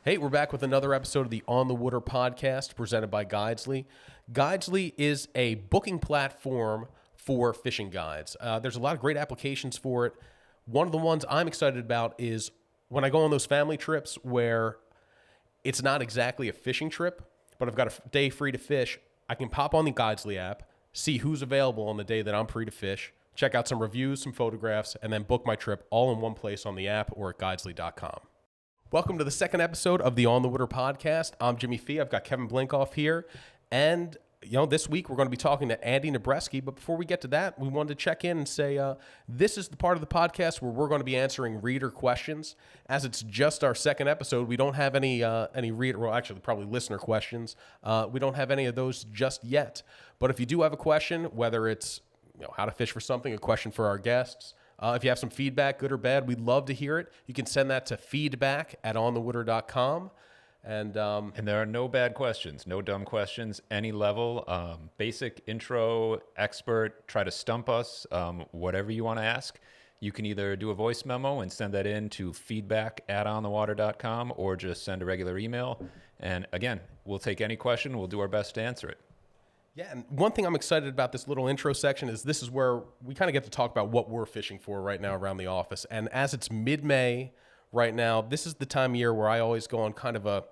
Hey, we're back with another episode of the On the Water podcast presented by Guidesly. Guidesly is a booking platform for fishing guides. There's a lot of great applications for it. One of the ones I'm excited about is when I go on those family trips where it's not exactly a fishing trip, but I've got a day free to fish. I can pop on the Guidesly app, see who's available on the day that I'm free to fish, check out some reviews, some photographs, and then book my trip all in one place on the app or at guidesly.com. Welcome to the second episode of the On the Water podcast. I'm Jimmy Fee. I've got Kevin Blinkoff here. And, this week we're going to be talking to Andy Nabreski. But before we get to that, we wanted to check in and say this is the part of the podcast where we're going to be answering reader questions. As it's just our second episode, we don't have any reader, well, actually probably listener questions. We don't have any of those just yet. But if you do have a question, whether it's how to fish for something, a question for our guests, if you have some feedback, good or bad, we'd love to hear it. You can send that to feedback@onthewater.com. And there are no bad questions, no dumb questions, any level, basic, intro, expert, try to stump us, whatever you want to ask. You can either do a voice memo and send that in to feedback@onthewater.com or just send a regular email. And again, we'll take any question. We'll do our best to answer it. Yeah, and one thing I'm excited about this little intro section is this is where we kind of get to talk about what we're fishing for right now around the office. And as it's mid-May right now, this is the time of year where I always go on kind of I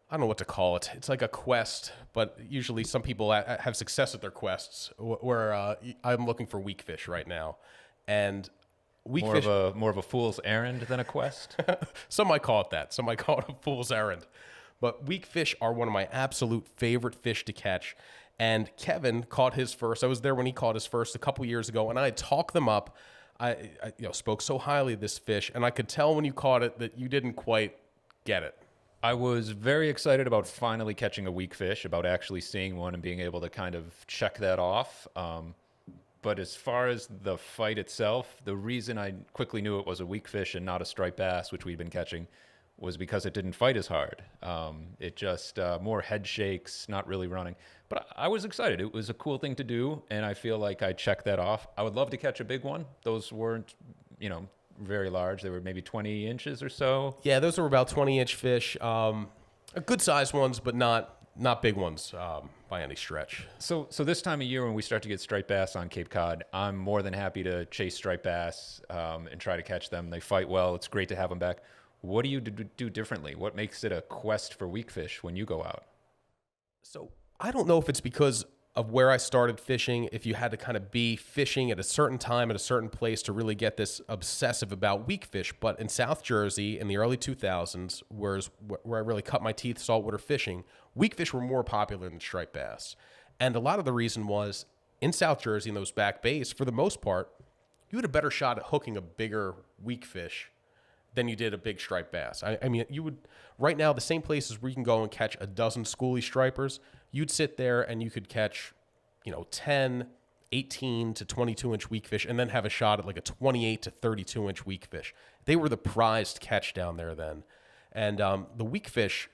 don't know what to call it. It's like a quest, but usually some people have success at their quests where I'm looking for weak fish right now. And weak fish... More of a fool's errand than a quest? Some might call it that. Some might call it a fool's errand. But weak fish are one of my absolute favorite fish to catch. And Kevin caught his first. I was there when he caught his first a couple years ago, and I talked them up. I spoke so highly of this fish, and I could tell when you caught it that you didn't quite get it. I was very excited about finally catching a weak fish, about actually seeing one and being able to kind of check that off. But as far as the fight itself, the reason I quickly knew it was a weak fish and not a striped bass, which we'd been catching, was because it didn't fight as hard. It just more head shakes, not really running. But I was excited. It was a cool thing to do, and I feel like I checked that off. I would love to catch a big one. Those weren't, very large. They were maybe 20 inches or so. Yeah, those were about 20-inch fish. Good sized ones, but not big ones by any stretch. So this time of year when we start to get striped bass on Cape Cod, I'm more than happy to chase striped bass and try to catch them. They fight well. It's great to have them back. What do you do differently? What makes it a quest for weak fish when you go out? So I don't know if it's because of where I started fishing, if you had to kind of be fishing at a certain time at a certain place to really get this obsessive about weak fish. But in South Jersey in the early 2000s, where I really cut my teeth saltwater fishing, weak fish were more popular than striped bass. And a lot of the reason was in South Jersey, in those back bays, for the most part, you had a better shot at hooking a bigger weak fish than you did a big striped bass. I mean, you would, right now, the same places where you can go and catch a dozen schoolie stripers, you'd sit there and you could catch, 10, 18 to 22-inch weak fish and then have a shot at like a 28 to 32-inch weak fish. They were the prized catch down there then. And the weak fish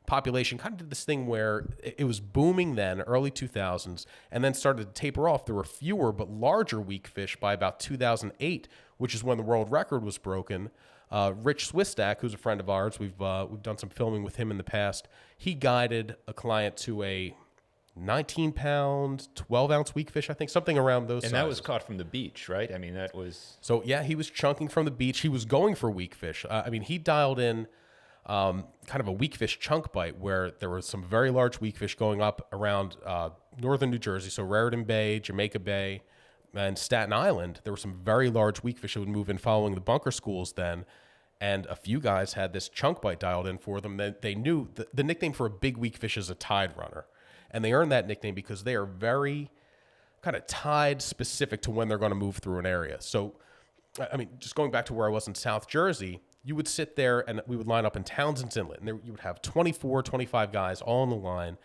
population kind of did this thing where it was booming then, early 2000s, and then started to taper off. There were fewer but larger weak fish by about 2008, which is when the world record was broken. Rich Swistak, who's a friend of ours, we've done some filming with him in the past. He guided a client to a 19-pound, 12-ounce weak fish, I think, something around those sizes. And that was caught from the beach, right? I mean, that was... So, yeah, he was chunking from the beach. He was going for weak fish. He dialed in kind of a weak fish chunk bite where there was some very large weak fish going up around northern New Jersey, so Raritan Bay, Jamaica Bay, and Staten Island. There were some very large weak fish that would move in following the bunker schools then, and a few guys had this chunk bite dialed in for them. They knew the nickname for a big weak fish is a tide runner, and they earned that nickname because they are very kind of tide specific to when they're going to move through an area. So, just going back to where I was in South Jersey, you would sit there and we would line up in Townsend's Inlet, and you would have 24, 25 guys all on the line,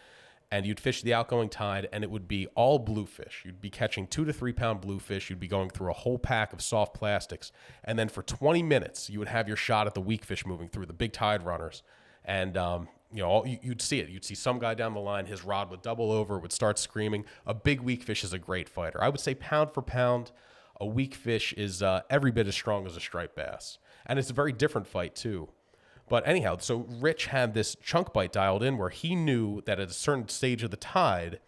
and you'd fish the outgoing tide, and it would be all bluefish. You'd be catching 2 to 3 pound bluefish. You'd be going through a whole pack of soft plastics, and then for 20 minutes, you would have your shot at the weak fish moving through, the big tide runners. And you'd see it. You'd see some guy down the line, his rod would double over, would start screaming. A big weak fish is a great fighter. I would say pound for pound, a weak fish is every bit as strong as a striped bass. And it's a very different fight, too. But anyhow, so Rich had this chunk bite dialed in where he knew that at a certain stage of the tide,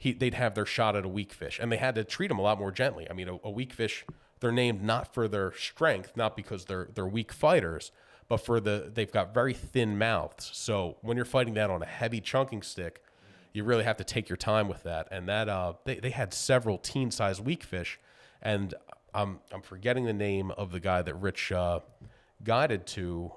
they'd have their shot at a weak fish, and they had to treat them a lot more gently. I mean, a weak fish, they're named not for their strength, not because they're weak fighters, but they've got very thin mouths. So when you're fighting that on a heavy chunking stick, you really have to take your time with that. And that they had several teen-sized weak fish, and I'm forgetting the name of the guy that Rich guided to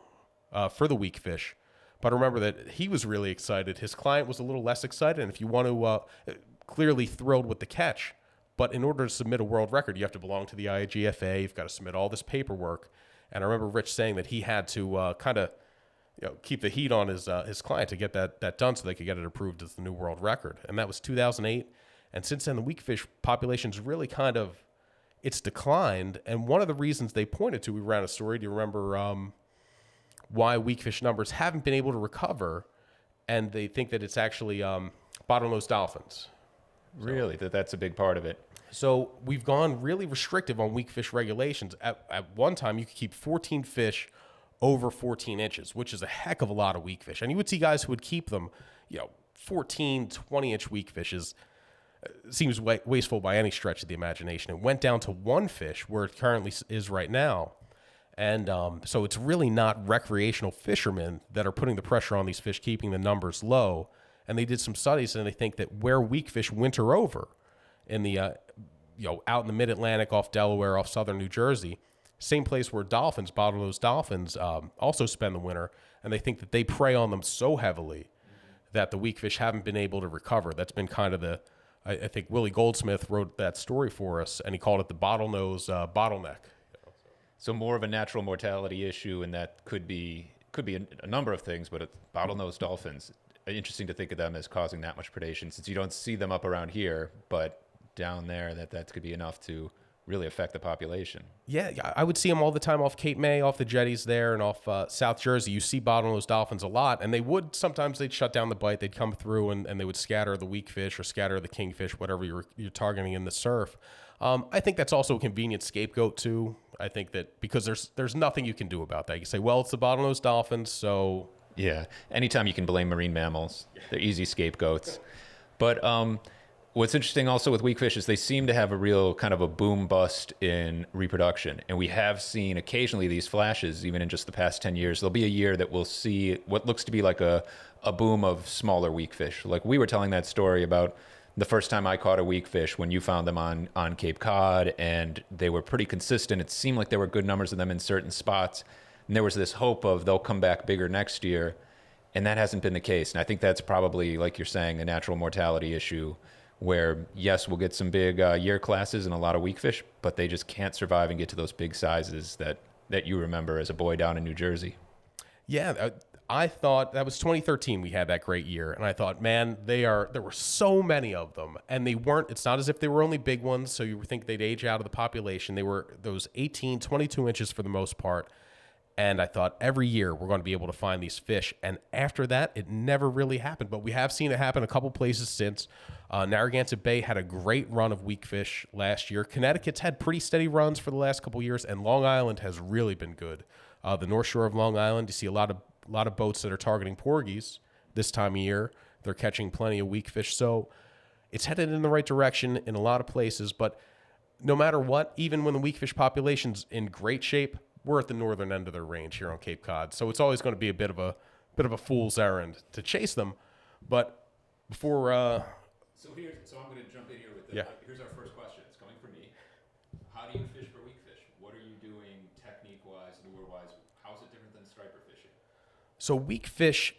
for the weak fish. But remember that he was really excited. His client was a little less excited. And if you want to, clearly thrilled with the catch, but in order to submit a world record, you have to belong to the IAGFA. You've got to submit all this paperwork. And I remember Rich saying that he had to kind of keep the heat on his client to get that done so they could get it approved as the new world record. And that was 2008. And since then, the weak fish population's really it's declined. And one of the reasons they pointed to, we ran a story, do you remember why weak fish numbers haven't been able to recover? And they think that it's actually bottlenose dolphins. Really? That's a big part of it. So we've gone really restrictive on weak fish regulations. At one time, you could keep 14 fish over 14 inches, which is a heck of a lot of weak fish. And you would see guys who would keep them, 14, 20-inch weak fishes. Seems wasteful by any stretch of the imagination. It went down to one fish where it currently is right now. And so it's really not recreational fishermen that are putting the pressure on these fish, keeping the numbers low. And they did some studies, and they think that where weak fish winter over in the, out in the mid-Atlantic, off Delaware, off southern New Jersey, same place where bottlenose dolphins, also spend the winter, and they think that they prey on them so heavily that the weak fish haven't been able to recover. That's been kind of I think Willie Goldsmith wrote that story for us, and he called it the bottlenose bottleneck. So more of a natural mortality issue, and that could be a number of things, but bottlenose dolphins, interesting to think of them as causing that much predation, since you don't see them up around here, but down there that could be enough to really affect the population. Yeah, I would see them all the time off Cape May, off the jetties there, and off South Jersey. You see bottlenose dolphins a lot, and sometimes they'd shut down the bite, they'd come through, and they would scatter the weak fish or scatter the kingfish, whatever you're targeting in the surf. I think that's also a convenient scapegoat too. I think that because there's nothing you can do about that. You can say, well, it's the bottlenose dolphins, so... Yeah, anytime you can blame marine mammals, they're easy scapegoats. But what's interesting also with weak fish is they seem to have a real kind of a boom bust in reproduction. And we have seen occasionally these flashes, even in just the past 10 years. There'll be a year that we'll see what looks to be like a boom of smaller weak fish. Like we were telling that story about the first time I caught a weak fish when you found them on Cape Cod, and they were pretty consistent. It seemed like there were good numbers of them in certain spots. And there was this hope of they'll come back bigger next year, and that hasn't been the case. And I think that's probably, like you're saying, a natural mortality issue where, yes, we'll get some big year classes and a lot of weak fish, but they just can't survive and get to those big sizes that you remember as a boy down in New Jersey. Yeah, I thought that was 2013 we had that great year, and I thought, man, there were so many of them, and they weren't, it's not as if they were only big ones, so you would think they'd age out of the population. They were those 18, 22 inches for the most part. And I thought every year we're going to be able to find these fish. And after that, it never really happened. But we have seen it happen a couple places since. Narragansett Bay had a great run of weak fish last year. Connecticut's had pretty steady runs for the last couple years. And Long Island has really been good. The North Shore of Long Island, you see a lot of boats that are targeting porgies this time of year. They're catching plenty of weak fish. So it's headed in the right direction in a lot of places. But no matter what, even when the weak fish population's in great shape, we're at the northern end of their range here on Cape Cod, so it's always going to be a bit of a fool's errand to chase them. But before, so I'm going to jump in here with here's our first question. It's coming from me. How do you fish for weak fish? What are you doing technique-wise, lure-wise? How is it different than striper fishing? So weak fish,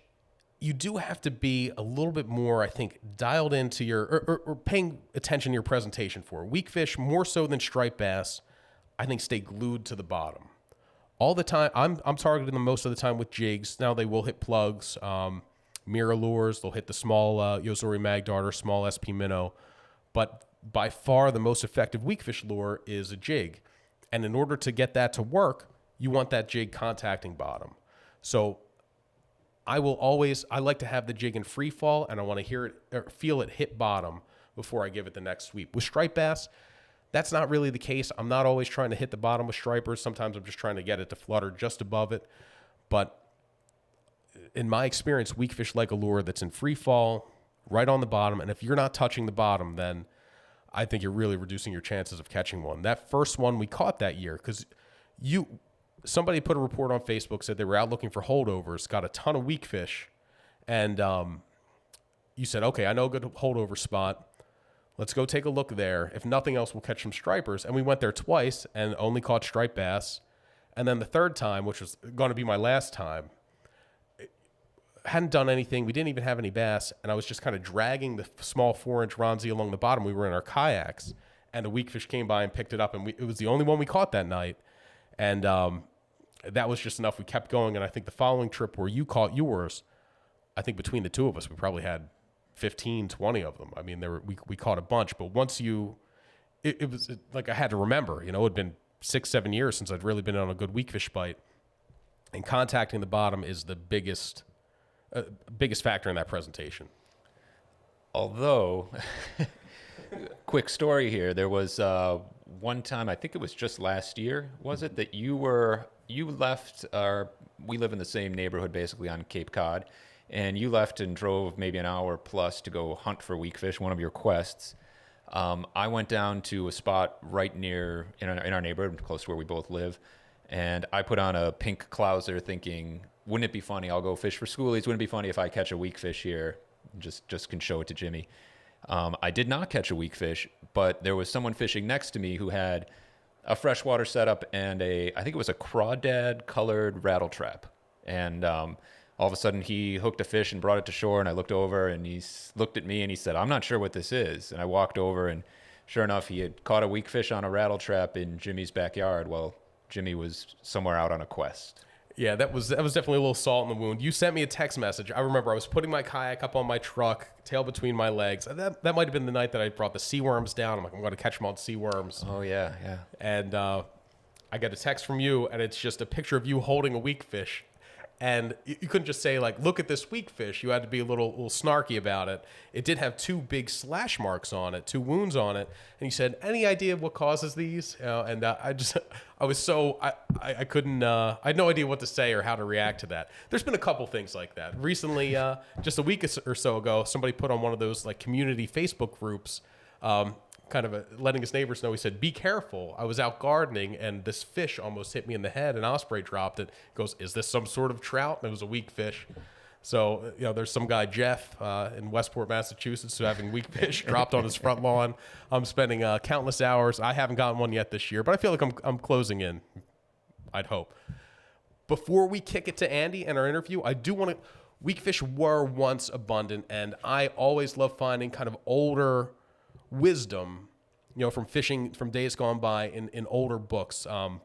you do have to be a little bit more, I think, dialed into your or paying attention to your presentation for weak fish more so than striped bass. I think stay glued to the bottom. All the time, I'm targeting them most of the time with jigs. Now they will hit plugs, mirror lures. They'll hit the small Yozori Mag Darter, small SP Minnow. But by far the most effective weak fish lure is a jig. And in order to get that to work, you want that jig contacting bottom. So I like to have the jig in free fall, and I want to hear it or feel it hit bottom before I give it the next sweep. With striped bass, that's not really the case. I'm not always trying to hit the bottom with stripers. Sometimes I'm just trying to get it to flutter just above it. But in my experience, weak fish like a lure that's in free fall, right on the bottom. And if you're not touching the bottom, then I think you're really reducing your chances of catching one. That first one we caught that year, because somebody put a report on Facebook, said they were out looking for holdovers, got a ton of weak fish, and you said, okay, I know a good holdover spot. Let's go take a look there. If nothing else, we'll catch some stripers. And we went there twice and only caught striped bass. And then the third time, which was going to be my last time, hadn't done anything. We didn't even have any bass. And I was just kind of dragging the small 4-inch Ronzi along the bottom. We were in our kayaks, and the weak fish came by and picked it up. And it was the only one we caught that night. And that was just enough. We kept going. And I think the following trip where you caught yours, I think between the two of us, we probably had 15, 20 of them. I mean, we caught a bunch, but once it was like I had to remember, it had been 6-7 years since I'd really been on a good weak fish bite, and contacting the bottom is the biggest factor in that presentation. Although, quick story here, there was one time, I think it was just last year, was it, that you left we live in the same neighborhood basically on Cape Cod, and you left and drove maybe an hour plus to go hunt for weak fish, one of your quests. I went down to a spot right near in our neighborhood, close to where we both live, and I put on a pink clouser thinking, wouldn't it be funny? I'll go fish for schoolies. Wouldn't it be funny if I catch a weak fish here? Just can show it to Jimmy. I did not catch a weak fish, but there was someone fishing next to me who had a freshwater setup and I think it was a crawdad colored rattle trap. And all of a sudden he hooked a fish and brought it to shore, and I looked over and he looked at me and he said, "I'm not sure what this is." And I walked over, and sure enough, he had caught a weak fish on a rattle trap in Jimmy's backyard while Jimmy was somewhere out on a quest. Yeah, that was definitely a little salt in the wound. You sent me a text message. I remember I was putting my kayak up on my truck, tail between my legs. That might have been the night that I brought the sea worms down. I'm like, I'm going to catch them on sea worms. Oh, yeah. And I get a text from you, and it's just a picture of you holding a weak fish. And you couldn't just say, like, look at this weak fish. You had to be a little snarky about it. It did have 2 big slash marks on it, 2 wounds on it. And you said, any idea what causes these? And I couldn't, I had no idea what to say or how to react to that. There's been a couple things like that. Recently, just a week or so ago, somebody put on one of those, like, community Facebook groups, kind of letting his neighbors know. He said, "Be careful. I was out gardening and this fish almost hit me in the head. An osprey dropped it." He goes, "Is this some sort of trout?" And it was a weak fish. So, there's some guy, Jeff, in Westport, Massachusetts, who's having weak fish dropped on his front lawn. I'm spending countless hours. I haven't gotten one yet this year, but I feel like I'm closing in, I'd hope. Before we kick it to Andy and our interview, I do want to, weak fish were once abundant, and I always love finding kind of older wisdom, from fishing from days gone by in older books. I'm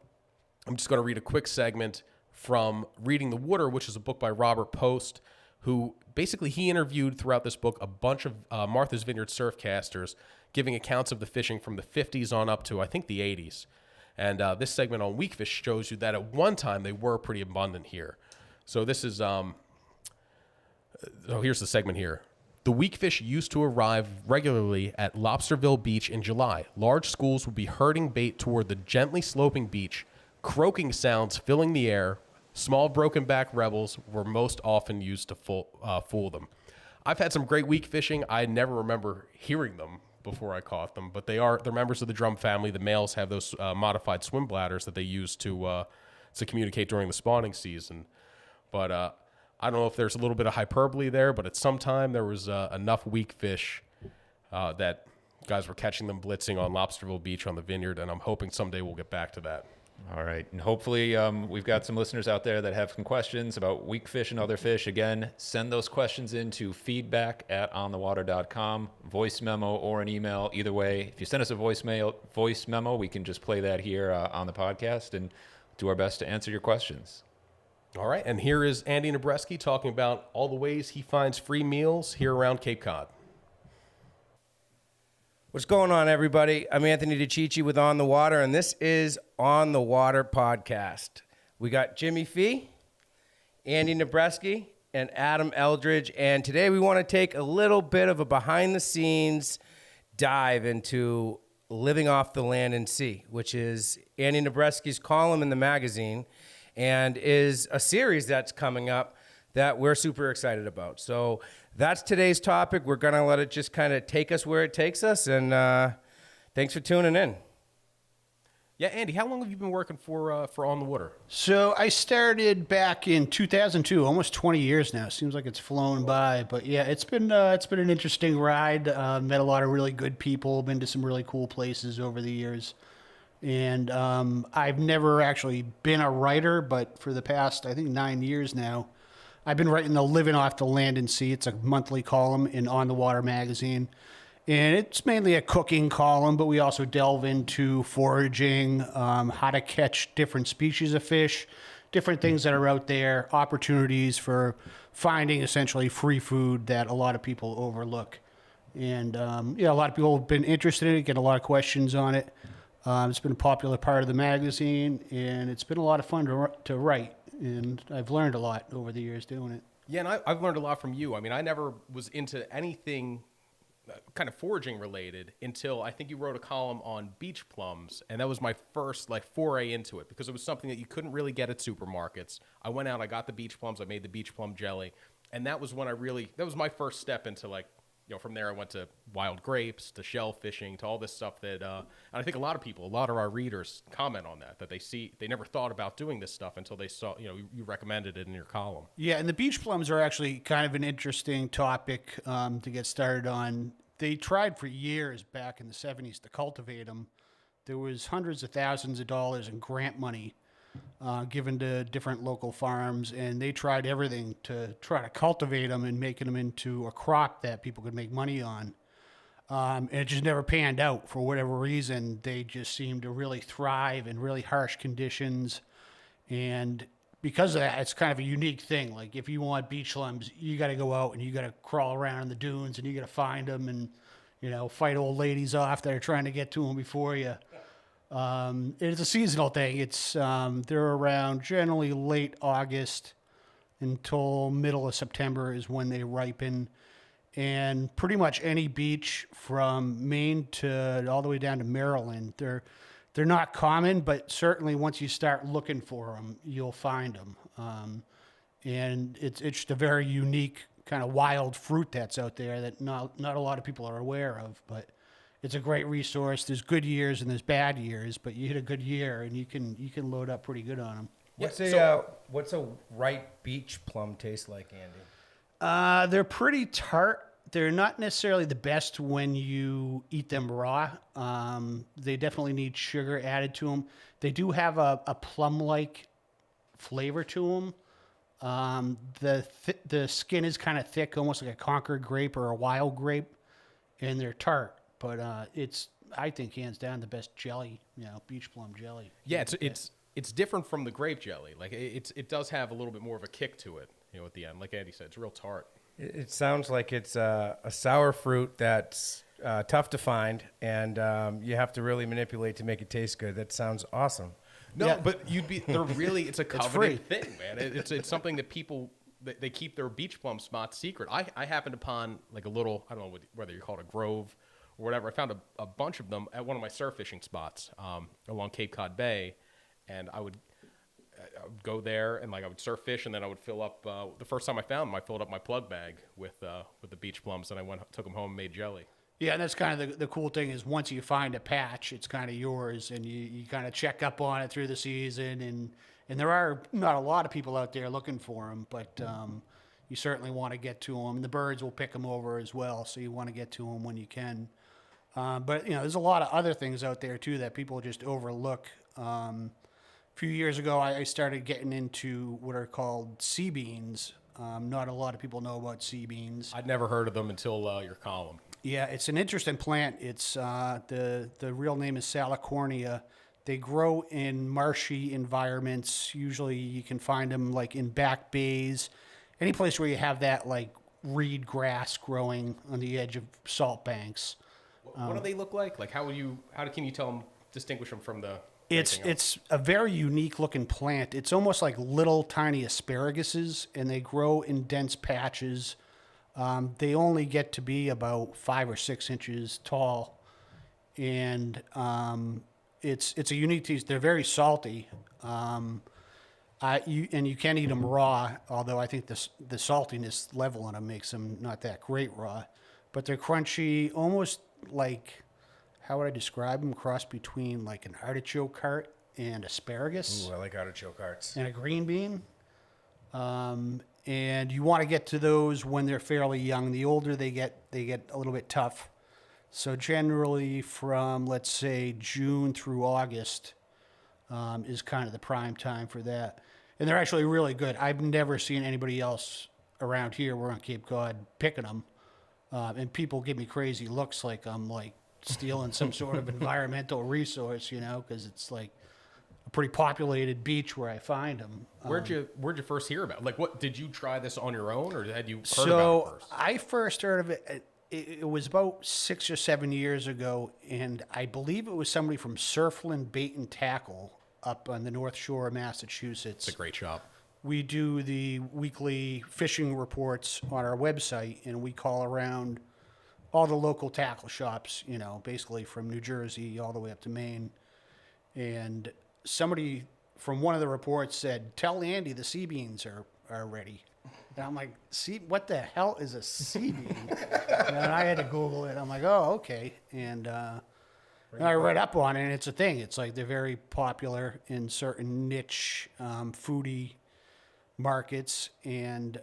just going to read a quick segment from Reading the Water, which is a book by Robert Post, who basically he interviewed throughout this book a bunch of Martha's Vineyard surfcasters, giving accounts of the fishing from the 50s on up to, I think, the 80s. And this segment on weak fish shows you that at one time they were pretty abundant here. So this is, here's the segment here. The weak fish used to arrive regularly at Lobsterville Beach in July. Large schools would be herding bait toward the gently sloping beach, croaking sounds filling the air. Small broken back rebels were most often used to fool them. I've had some great weak fishing. I never remember hearing them before I caught them, but they're members of the drum family. The males have those modified swim bladders that they use to communicate during the spawning season. But I don't know if there's a little bit of hyperbole there, but at some time there was enough weak fish that guys were catching them blitzing on Lobsterville Beach on the Vineyard, and I'm hoping someday we'll get back to that. All right. And hopefully we've got some listeners out there that have some questions about weak fish and other fish. Again, send those questions in to feedback@onthewater.com, voice memo or an email. Either way, if you send us a voice memo, we can just play that here on the podcast and do our best to answer your questions. All right, and here is Andy Nabreski talking about all the ways he finds free meals here around Cape Cod. What's going on, everybody? I'm Anthony DeCicci with On the Water, and this is On the Water podcast. We got Jimmy Fee, Andy Nabreski, and Adam Eldridge, and today we want to take a little bit of a behind-the-scenes dive into living off the land and sea, which is Andy Nabreski's column in the magazine, and is a series that's coming up that we're super excited about. So that's today's topic. We're going to let it just kind of take us where it takes us. And thanks for tuning in. Yeah, Andy, how long have you been working for On the Water? So I started back in 2002, almost 20 years now. Seems like it's flown by, but yeah, it's been an interesting ride. Met a lot of really good people, been to some really cool places over the years, and I've never actually been a writer, but for the past I think 9 years now, I've been writing the Living Off the Land and Sea. It's a monthly column in On the Water magazine. And it's mainly a cooking column, but we also delve into foraging, how to catch different species of fish, different things that are out there, opportunities for finding essentially free food that a lot of people overlook. And a lot of people have been interested in it, get a lot of questions on it. It's been a popular part of the magazine, and it's been a lot of fun to write. And I've learned a lot over the years doing it. Yeah, and I've learned a lot from you. I mean, I never was into anything kind of foraging related until I think you wrote a column on beach plums, and that was my first foray into it because it was something that you couldn't really get at supermarkets. I went out, I got the beach plums, I made the beach plum jelly, and that was when that was my first step into from there I went to wild grapes, to shell fishing, to all this stuff that and I think a lot of our readers comment on that they never thought about doing this stuff until they saw you recommended it in your column. Yeah, and the beach plums are actually kind of an interesting topic to get started on. They tried for years back in the 70s to cultivate them. There was hundreds of thousands of dollars in grant money given to different local farms, and they tried everything to try to cultivate them and making them into a crop that people could make money on. And it just never panned out for whatever reason. They just seemed to really thrive in really harsh conditions, and because of that, it's kind of a unique thing. Like if you want beach plums, you got to go out and you got to crawl around in the dunes and you got to find them and, fight old ladies off that are trying to get to them before you. It's a seasonal thing. It's they're around generally late August until middle of September is when they ripen. And pretty much any beach from Maine to all the way down to Maryland, they're not common, but certainly once you start looking for them, you'll find them. And it's just a very unique kind of wild fruit that's out there that not a lot of people are aware of, but it's a great resource. There's good years and there's bad years, but you hit a good year and you can load up pretty good on them. What's a ripe beach plum taste like, Andy? They're pretty tart. They're not necessarily the best when you eat them raw. They definitely need sugar added to them. They do have a plum-like flavor to them. The skin is kind of thick, almost like a Concord grape or a wild grape, and they're tart. But it's, I think, hands down the best jelly, beach plum jelly. Yeah, it's different from the grape jelly. Like it does have a little bit more of a kick to it, at the end. Like Andy said, it's real tart. It sounds like it's a sour fruit that's tough to find, and you have to really manipulate to make it taste good. That sounds awesome. No, Yeah. but it's a coveted thing, man. It's something that people, they keep their beach plum spots secret. I happened upon a little, I don't know whether you call it a grove or whatever. I found a bunch of them at one of my surf fishing spots along Cape Cod Bay, and I would go there and I would surf fish, and then I would fill up. The first time I found them, I filled up my plug bag with the beach plums, and I took them home and made jelly. Yeah, and that's kind of the cool thing is once you find a patch, it's kind of yours, and you kind of check up on it through the season, and there are not a lot of people out there looking for them, but you certainly want to get to them. The birds will pick them over as well, so you want to get to them when you can. But there's a lot of other things out there too that people just overlook. A few years ago, I started getting into what are called sea beans. Not a lot of people know about sea beans. I'd never heard of them until your column. Yeah, it's an interesting plant. It's the real name is Salicornia. They grow in marshy environments. Usually, you can find them in back bays, any place where you have that reed grass growing on the edge of salt banks. What do they look like? How can you tell them, distinguish them from the? It's a very unique looking plant. It's almost like little tiny asparaguses, and they grow in dense patches. They only get to be about 5 or 6 inches tall, and it's a unique taste. They're very salty, You can eat them raw, although I think the saltiness level in them makes them not that great raw. But they're crunchy, almost like, how would I describe them? Cross between like an artichoke heart and asparagus. Ooh, I like artichoke hearts. And a green bean. And you want to get to those when they're fairly young. The older they get a little bit tough. So generally from, let's say, June through August is kind of the prime time for that. And they're actually really good. I've never seen anybody else around here, we're on Cape Cod, picking them. And people give me crazy looks like I'm like stealing some sort of environmental resource, because it's like a pretty populated beach where I find them. Where'd you first hear about it? Like, what did you try this on your own, or had you heard about it So first? I first heard of it. It was about 6 or 7 years ago, and I believe it was somebody from Surfland Bait and Tackle up on the North Shore of Massachusetts. It's a great shop. We do the weekly fishing reports on our website, and we call around all the local tackle shops, basically from New Jersey all the way up to Maine. And somebody from one of the reports said, "Tell Andy the sea beans are ready." And I'm like, what the hell is a sea bean? And I had to Google it. I'm like, oh, okay. And I read up on it, and it's a thing. It's like they're very popular in certain niche foodie markets. And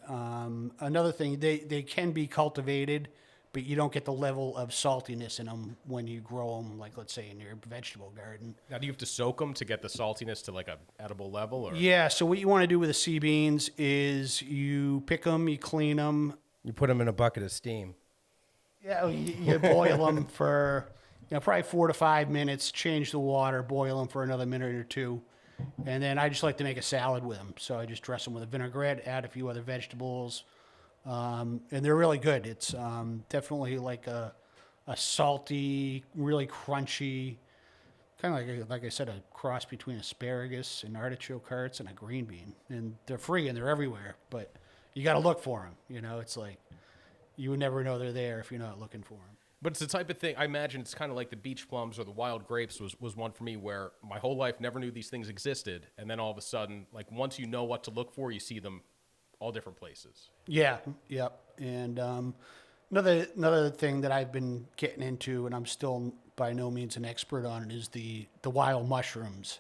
another thing, they can be cultivated, but you don't get the level of saltiness in them when you grow them, like, let's say, in your vegetable garden. Now, do you have to soak them to get the saltiness to like a edible level? Or? Yeah, so what you want to do with the sea beans is you pick them, you clean them. You put them in a bucket of steam. Yeah, you boil them for probably 4 to 5 minutes, change the water, boil them for another minute or two. And then I just like to make a salad with them. So I just dress them with a vinaigrette, add a few other vegetables. And they're really good. It's definitely like a salty, really crunchy, kind of like I said, a cross between asparagus and artichoke hearts and a green bean. And they're free and they're everywhere, but you got to look for them. It's like you would never know they're there if you're not looking for them. But it's the type of thing, I imagine it's kind of like the beach plums or the wild grapes was one for me where my whole life never knew these things existed. And then all of a sudden, like once you know what to look for, you see them all different places. Yeah, yep. And another thing that I've been getting into, and I'm still by no means an expert on it, is the wild mushrooms.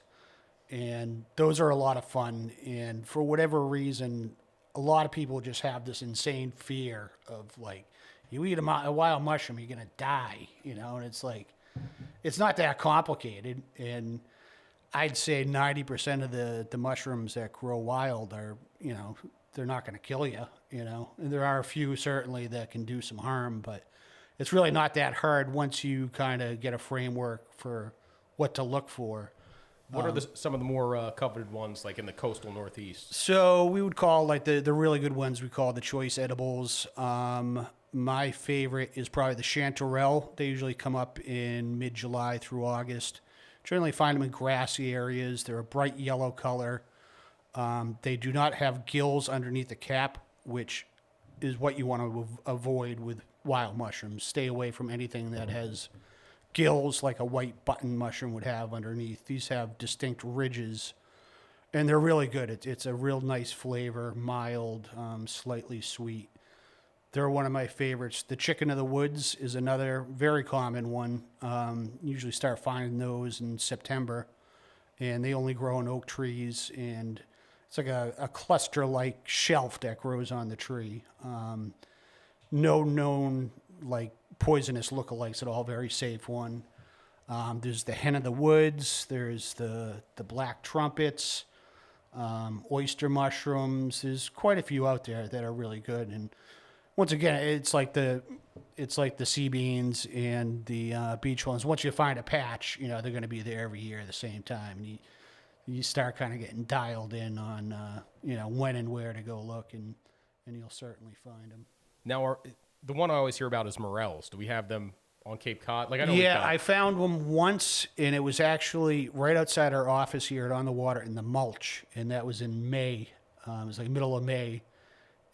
And those are a lot of fun. And for whatever reason, a lot of people just have this insane fear of like, you eat a wild mushroom, you're going to die, and it's like, it's not that complicated. And I'd say 90% of the mushrooms that grow wild are, they're not going to kill you, and there are a few certainly that can do some harm, but it's really not that hard once you kind of get a framework for what to look for. What are some of the more coveted ones, like in the coastal Northeast? So we would call like the really good ones, we call the choice edibles. My favorite is probably the chanterelle. They usually come up in mid-July through August. Generally find them in grassy areas. They're a bright yellow color. They do not have gills underneath the cap, which is what you want to avoid with wild mushrooms. Stay away from anything that has gills like a white button mushroom would have underneath. These have distinct ridges, and they're really good. It's a real nice flavor, mild, slightly sweet. They're one of my favorites. The chicken of the woods is another very common one. Usually start finding those in September, and they only grow in oak trees, and it's like a cluster-like shelf that grows on the tree. No known like poisonous lookalikes at all. Very safe one. There's the hen of the woods. There's the black trumpets, oyster mushrooms. There's quite a few out there that are really good. And once again, it's like the sea beans and the beach ones. Once you find a patch, they're going to be there every year at the same time. And you start kind of getting dialed in on when and where to go look, and you'll certainly find them. Now, the one I always hear about is morels. Do we have them on Cape Cod? Like, I know. Yeah, I found one once, and it was actually right outside our office here at On the Water in the mulch, and that was in May. It was like middle of May,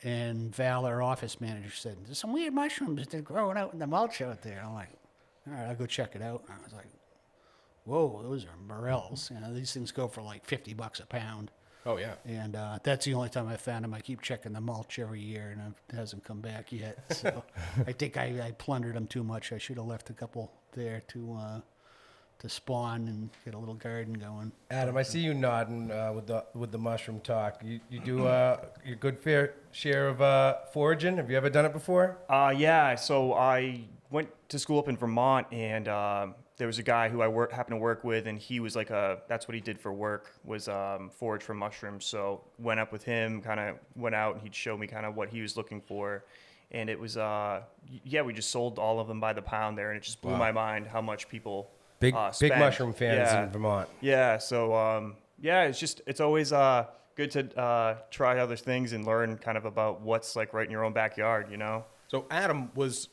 and Val, our office manager, said, "There's some weird mushrooms that are growing out in the mulch out there." I'm like, "All right, I'll go check it out." And I was like, "Whoa, those are morels." These things go for like $50 a pound. Oh yeah. And that's the only time I found him. I keep checking the mulch every year, and it hasn't come back yet. So I think I plundered him too much. I should have left a couple there to spawn and get a little garden going. Adam, I see you nodding with the mushroom talk. You do your good fair share of foraging. Have you ever done it before? Yeah, so I went to school up in Vermont, and there was a guy who I happened to work with, and he was that's what he did for work, was forage for mushrooms. So went up with him, kind of went out, and he'd show me kind of what he was looking for. And it was, we just sold all of them by the pound there, and it just blew my mind how much people Big spend. mushroom fans Yeah. in Vermont. Yeah, so it's always good to try other things and learn kind of about what's like right in your own backyard, you know? So Adam was,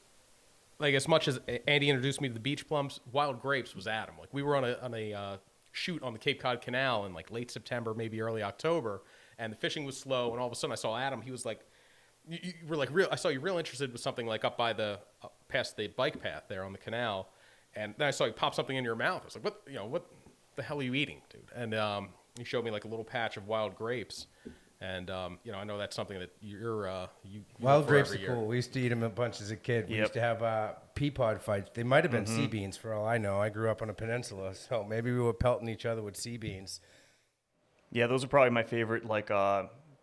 like, as much as Andy introduced me to the beach plums, wild grapes was Adam. Like, we were on a shoot on the Cape Cod Canal in like late September, maybe early October, and the fishing was slow. And all of a sudden, I saw Adam. He was like, you were like real. I saw you real interested with something like up by past the bike path there on the canal, and then I saw you pop something in your mouth. I was like, what the hell are you eating, dude? And you showed me like a little patch of wild grapes. And, I know that's something that you Wild look for grapes every are year. cool. We used to eat them a bunch as a kid. We Yep. used to have pea pod fights. They might have been sea beans for all I know. I grew up on a peninsula, so maybe we were pelting each other with sea beans. Yeah, those are probably my favorite,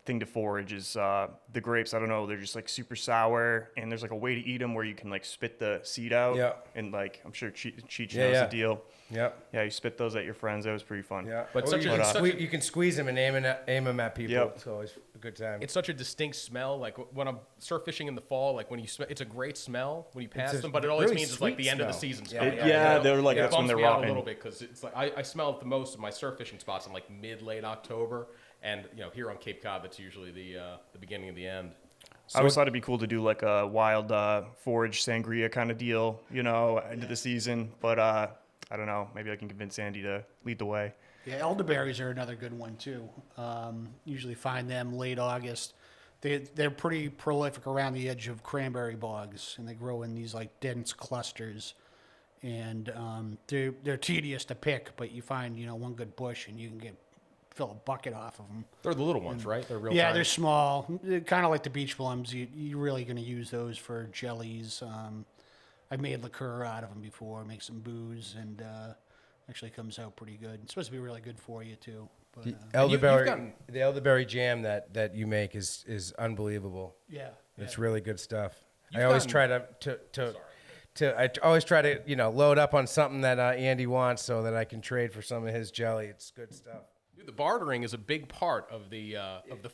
thing to forage is the grapes. I don't know, they're just like super sour, and there's like a way to eat them where you can like spit the seed out. Yeah. And like, I'm sure Cheech Yeah, knows yeah. the deal. Yep. Yeah, you spit those at your friends. That was pretty fun. Yeah. But Or such you, a- can such a- you can squeeze them and aim them at people. Yep. It's always a good time. It's such a distinct smell. Like when I'm surf fishing in the fall, like when you smell, it's a great smell when you pass It's a them, but it always really means it's like sweet the end of the smell. season's Yeah, coming. yeah, they're like, it that's when bums they're me out a rotting. little bit because it's like I smell it the most in my surf fishing spots in like late October, and here on Cape Cod, that's usually the beginning of the end. I always thought it'd be cool to do like a wild forage sangria kind of deal, end of the season. But I don't know. Maybe I can convince Andy to lead the way. Yeah, elderberries are another good one too. Usually find them late August. They're pretty prolific around the edge of cranberry bogs, and they grow in these like dense clusters. And they're tedious to pick, but you find one good bush, and you can fill a bucket off of them. They're the little ones, right? They're real. Yeah, tiny. they're small, kind of like the beach plums. You're really going to use those for jellies. I've made liqueur out of them before, make some booze, and actually comes out pretty good. It's supposed to be really good for you too. But, Elderberry, the elderberry jam that you make is unbelievable. yeah, It's really good stuff. You've I always gotten- I always try to load up on something that Andy wants so that I can trade for some of his jelly. It's good stuff. Dude, the bartering is a big part of the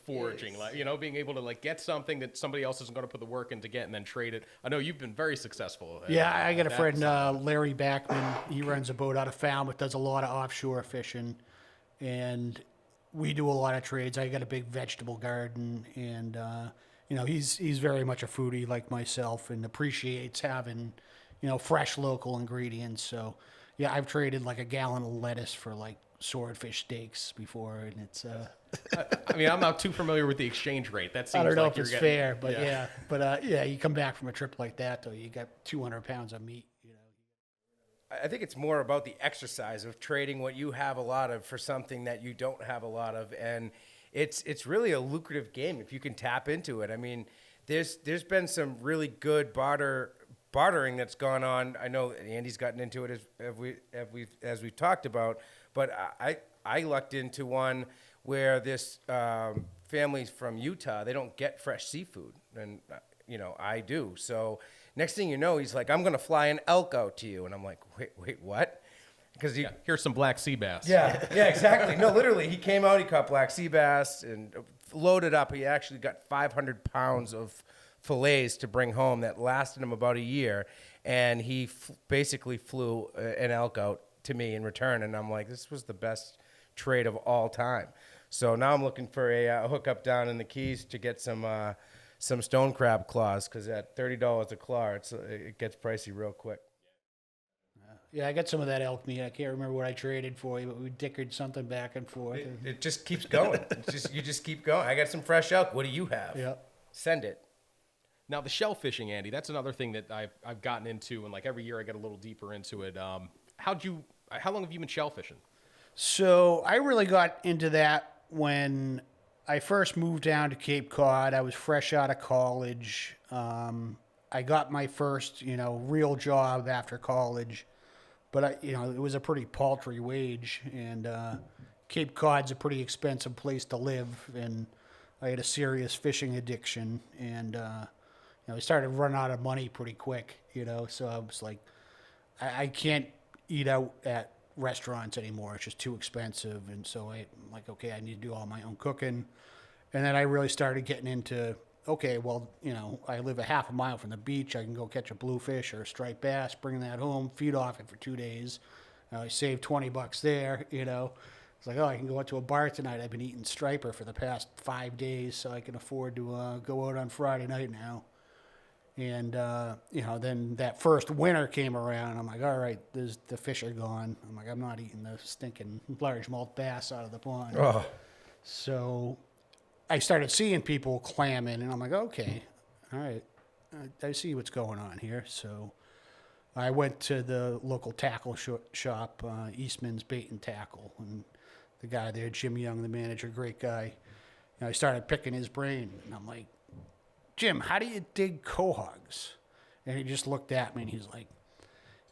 foraging, like being able to like get something that somebody else isn't going to put the work in to get and then trade it. I know you've been very successful. Yeah, I got a that friend, side. Larry Backman. He runs a boat out of Falmouth, does a lot of offshore fishing, and we do a lot of trades. I got a big vegetable garden, and he's very much a foodie like myself, and appreciates having fresh local ingredients. So yeah, I've traded like a gallon of lettuce for like swordfish steaks before, and it's I mean, I'm not too familiar with the exchange rate. That seems I don't know like if you're it's getting, fair, but yeah, you come back from a trip like that though, you got 200 pounds of meat. I think it's more about the exercise of trading what you have a lot of for something that you don't have a lot of, and it's really a lucrative game if you can tap into it. I mean, there's been some really good bartering that's gone on. I know Andy's gotten into it as we've talked about, but I lucked into one where this family's from Utah. They don't get fresh seafood, and I do. So next thing you know, he's like, "I'm going to fly an elk out to you," and I'm like, "Wait, what?" Because here's some black sea bass. yeah, exactly. No, literally, he came out, he caught black sea bass and loaded up. He actually got 500 pounds of fillets to bring home that lasted him about a year, and he basically flew an elk out to me in return, and I'm like, this was the best trade of all time. So now I'm looking for a hookup down in the Keys to get some stone crab claws, because at $30 a claw, it gets pricey real quick. Yeah, I got some of that elk meat. I can't remember what I traded for you, but we dickered something back and forth. It just keeps going. You just keep going. I got some fresh elk. What do you have? Yeah. Send it. Now the shell fishing, Andy, that's another thing that I've gotten into, and like every year I get a little deeper into it. How long have you been shell fishing? So I really got into that when I first moved down to Cape Cod, I was fresh out of college. I got my first, real job after college, but it was a pretty paltry wage, and Cape Cod's a pretty expensive place to live, and I had a serious fishing addiction, and I started running out of money pretty quick, so I was like, I can't eat out at restaurants anymore. It's just too expensive. And so I'm like, okay, I need to do all my own cooking. And then I really started getting into, okay, well, I live a half a mile from the beach. I can go catch a bluefish or a striped bass, bring that home, feed off it for 2 days. I saved $20 there, It's like, oh, I can go out to a bar tonight. I've been eating striper for the past 5 days, so I can afford to go out on Friday night now. And, then that first winter came around. I'm like, all right, the fish are gone. I'm like, I'm not eating the stinking largemouth bass out of the pond. Oh. So I started seeing people clamming, and I'm like, okay, all right, I see what's going on here. So I went to the local tackle shop, Eastman's Bait and Tackle, and the guy there, Jim Young, the manager, great guy. I started picking his brain, and I'm like, Jim, how do you dig quahogs? And he just looked at me and he's like,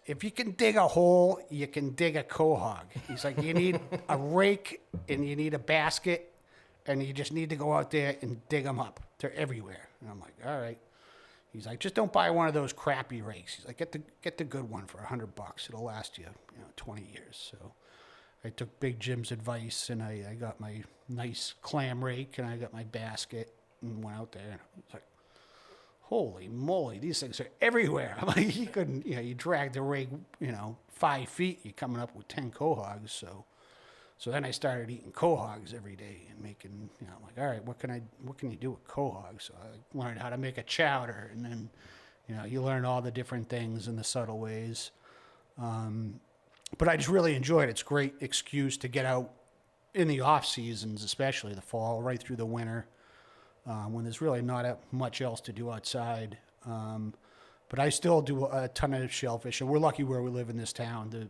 if you can dig a hole, you can dig a quahog. He's like, you need a rake and you need a basket and you just need to go out there and dig them up. They're everywhere. And I'm like, all right. He's like, just don't buy one of those crappy rakes. He's like, get the good one for $100. It'll last you, 20 years. So I took Big Jim's advice and I got my nice clam rake and I got my basket and went out there. And it's like, holy moly, these things are everywhere. I'm like, you couldn't, you drag the rake, 5 feet, you're coming up with 10 quahogs. So then I started eating quahogs every day and making, I'm like, all right, what can you do with quahogs? So I learned how to make a chowder, and then, you learn all the different things and the subtle ways. But I just really enjoyed it. It's a great excuse to get out in the off seasons, especially the fall, right through the winter. When there's really not much else to do outside. But I still do a ton of shellfish, and we're lucky where we live in this town.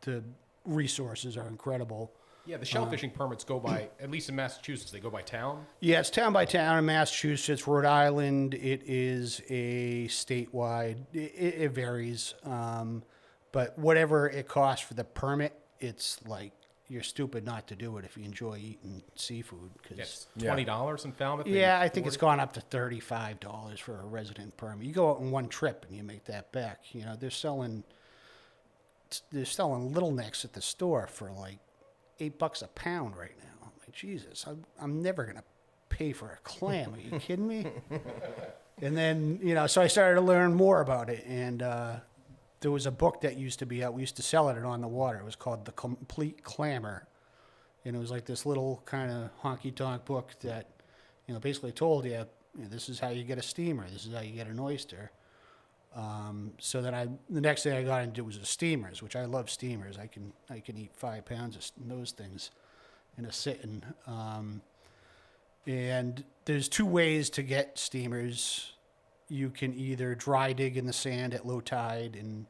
The resources are incredible. Yeah, the shellfishing permits go by, at least in Massachusetts, they go by town? Yeah, it's town by town in Massachusetts. Rhode Island, it is a statewide. It varies. But whatever it costs for the permit, it's like, you're stupid not to do it if you enjoy eating seafood. Yes, $20 in Falmouth? Yeah, I think it's gone up to $35 for a resident permit. You go out in one trip and you make that back. They're selling little necks at the store for like $8 a pound right now. I'm like, Jesus, I'm never gonna pay for a clam. Are you kidding me? And then so I started to learn more about it, and there was a book that used to be out. We used to sell it On the Water. It was called The Complete Clammer. And it was like this little kind of honky-tonk book that, basically told you, this is how you get a steamer. This is how you get an oyster. So then the next thing I got into was the steamers, which I love steamers. I can eat 5 pounds of those things in a sitting. And there's 2 ways to get steamers. You can either dry dig in the sand at low tide, and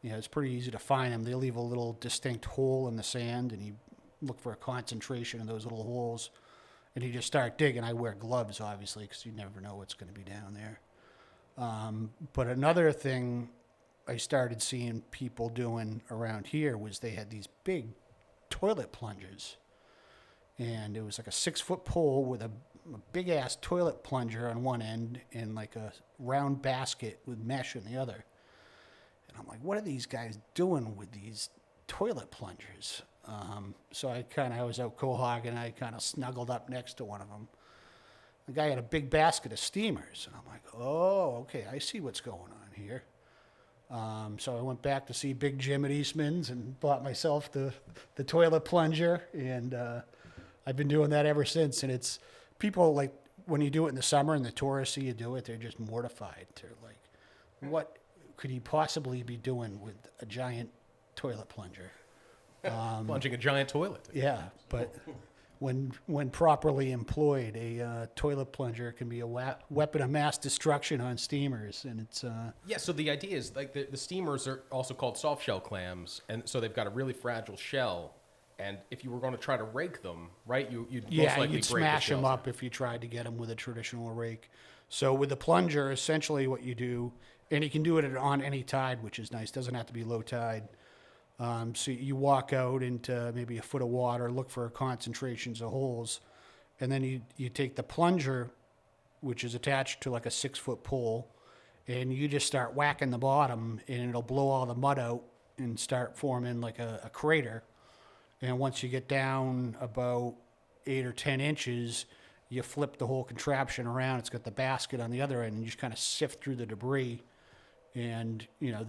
it's pretty easy to find them. They leave a little distinct hole in the sand, and you look for a concentration in those little holes, and you just start digging. I wear gloves, obviously, because you never know what's going to be down there. But another thing I started seeing people doing around here was they had these big toilet plungers, and it was like a 6-foot pole with a big-ass toilet plunger on one end and like a round basket with mesh on the other. And I'm like, what are these guys doing with these toilet plungers? So I was out quahogging, and I kind of snuggled up next to one of them. The guy had a big basket of steamers, and I'm like, oh, okay, I see what's going on here. So I went back to see Big Jim at Eastman's and bought myself the toilet plunger, and I've been doing that ever since. And it's people, like, when you do it in the summer and the tourists see you do it, they're just mortified. They're like, what could he possibly be doing with a giant toilet plunger? Plunging a giant toilet. Yeah, but when properly employed, a toilet plunger can be a weapon of mass destruction on steamers, and it's Yeah, so the idea is, like, the steamers are also called soft shell clams, and so they've got a really fragile shell, And if you were going to try to rake them, right, you'd most Yeah, likely you'd break the smash them shells. up if you tried to get them with a traditional rake. So with the plunger, essentially what you do, and you can do it on any tide, which is nice. Doesn't have to be low tide. So you walk out into maybe a foot of water, look for concentrations of holes, and then you take the plunger, which is attached to like a 6-foot pole, and you just start whacking the bottom, and it'll blow all the mud out and start forming like a crater. And once you get down about 8 or 10 inches, you flip the whole contraption around. It's got the basket on the other end, and you just kind of sift through the debris. And, you know,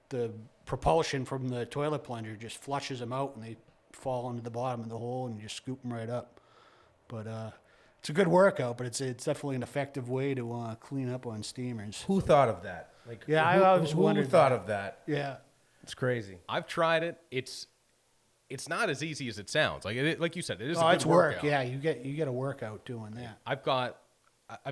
the propulsion from the toilet plunger just flushes them out, and they fall into the bottom of the hole, and you just scoop them right up. But it's a good workout, but it's definitely an effective way to clean up on steamers. Who thought of that? Like, Yeah, I who, always who wondered thought that. of that? Yeah. It's crazy. I've tried it. It's not as easy as it sounds. Like you said, it is a Oh, good it's work. workout. Yeah, you get a workout doing that. I've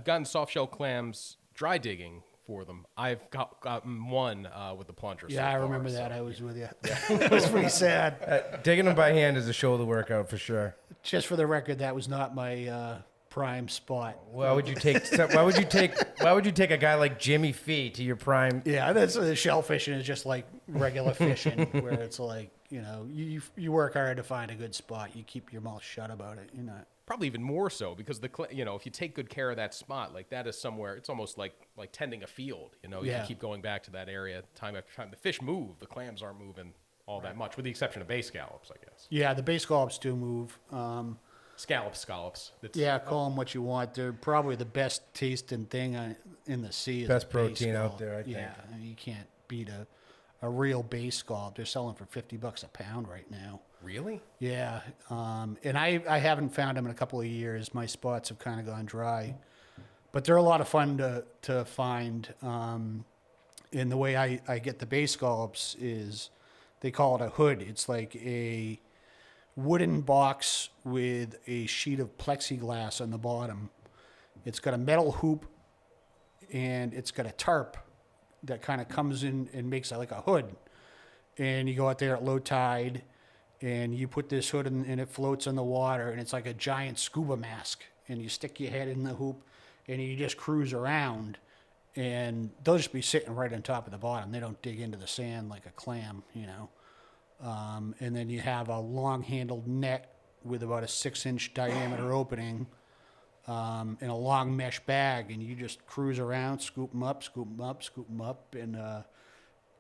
gotten soft shell clams dry digging for them. I've gotten one with the plunger. Yeah, so I far, remember so- that. I was with you. It was pretty sad. Digging them by hand is a shoulder workout for sure. Just for the record, that was not my prime spot. Why would you take? Why would you take a guy like Jimmy Fee to your prime? Yeah, that's shell fishing is just like regular fishing, where it's like, you know, you work hard to find a good spot. You keep your mouth shut about it. You're not. Probably even more so because if you take good care of that spot, like that is somewhere. It's almost like tending a field. You know, you Yeah. can keep going back to that area time after time. The fish move. The clams aren't moving all that much, with the exception of bay scallops, I guess. Yeah, the bay scallops do move. Scallops. That's, Yeah, call them what you want. They're probably the best tasting thing in the sea. Is Best a bay protein out scallop. there, I think. Yeah, I mean, you can't beat a real bay scallop. They're selling for $50 a pound right now. Really? Yeah, and I haven't found them in a couple of years. My spots have kind of gone dry, but they're a lot of fun to find. And the way I get the bay scallops is they call it a hood. It's like a wooden box with a sheet of plexiglass on the bottom. It's got a metal hoop, and it's got a tarp that kind of comes in and makes it like a hood. And you go out there at low tide, and you put this hood in, and it floats in the water, and it's like a giant scuba mask. And you stick your head in the hoop, and you just cruise around, and they'll just be sitting right on top of the bottom. They don't dig into the sand like a clam, you know. And then you have a long-handled net with about a 6-inch diameter opening, and a long mesh bag, and you just cruise around, scoop them up, scoop them up, scoop them up, and